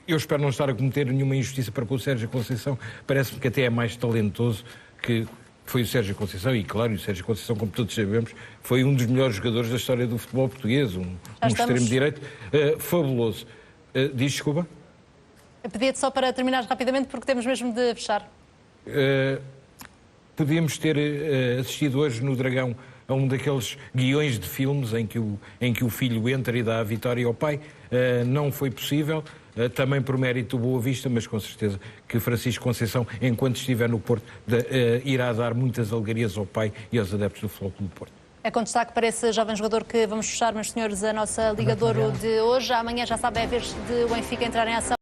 eu espero não estar a cometer nenhuma injustiça para com o Sérgio Conceição. Parece-me que até é mais talentoso que foi o Sérgio Conceição. E, claro, o Sérgio Conceição, como todos sabemos, foi um dos melhores jogadores da história do futebol português. Um extremo-direito fabuloso. Diz, desculpa? Eu pedia-te só para terminar rapidamente, porque temos mesmo de fechar. Podíamos ter assistido hoje no Dragão a um daqueles guiões de filmes em que o filho entra e dá a vitória ao pai. Não foi possível, também por mérito do Boa Vista, mas com certeza que Francisco Conceição, enquanto estiver no Porto, irá dar muitas alegrias ao pai e aos adeptos do Futebol Clube do Porto. É com destaque para esse jovem jogador que vamos fechar, meus senhores, a nossa Liga de Ouro de hoje. Amanhã, já sabe, é a vez de o Benfica entrar em ação.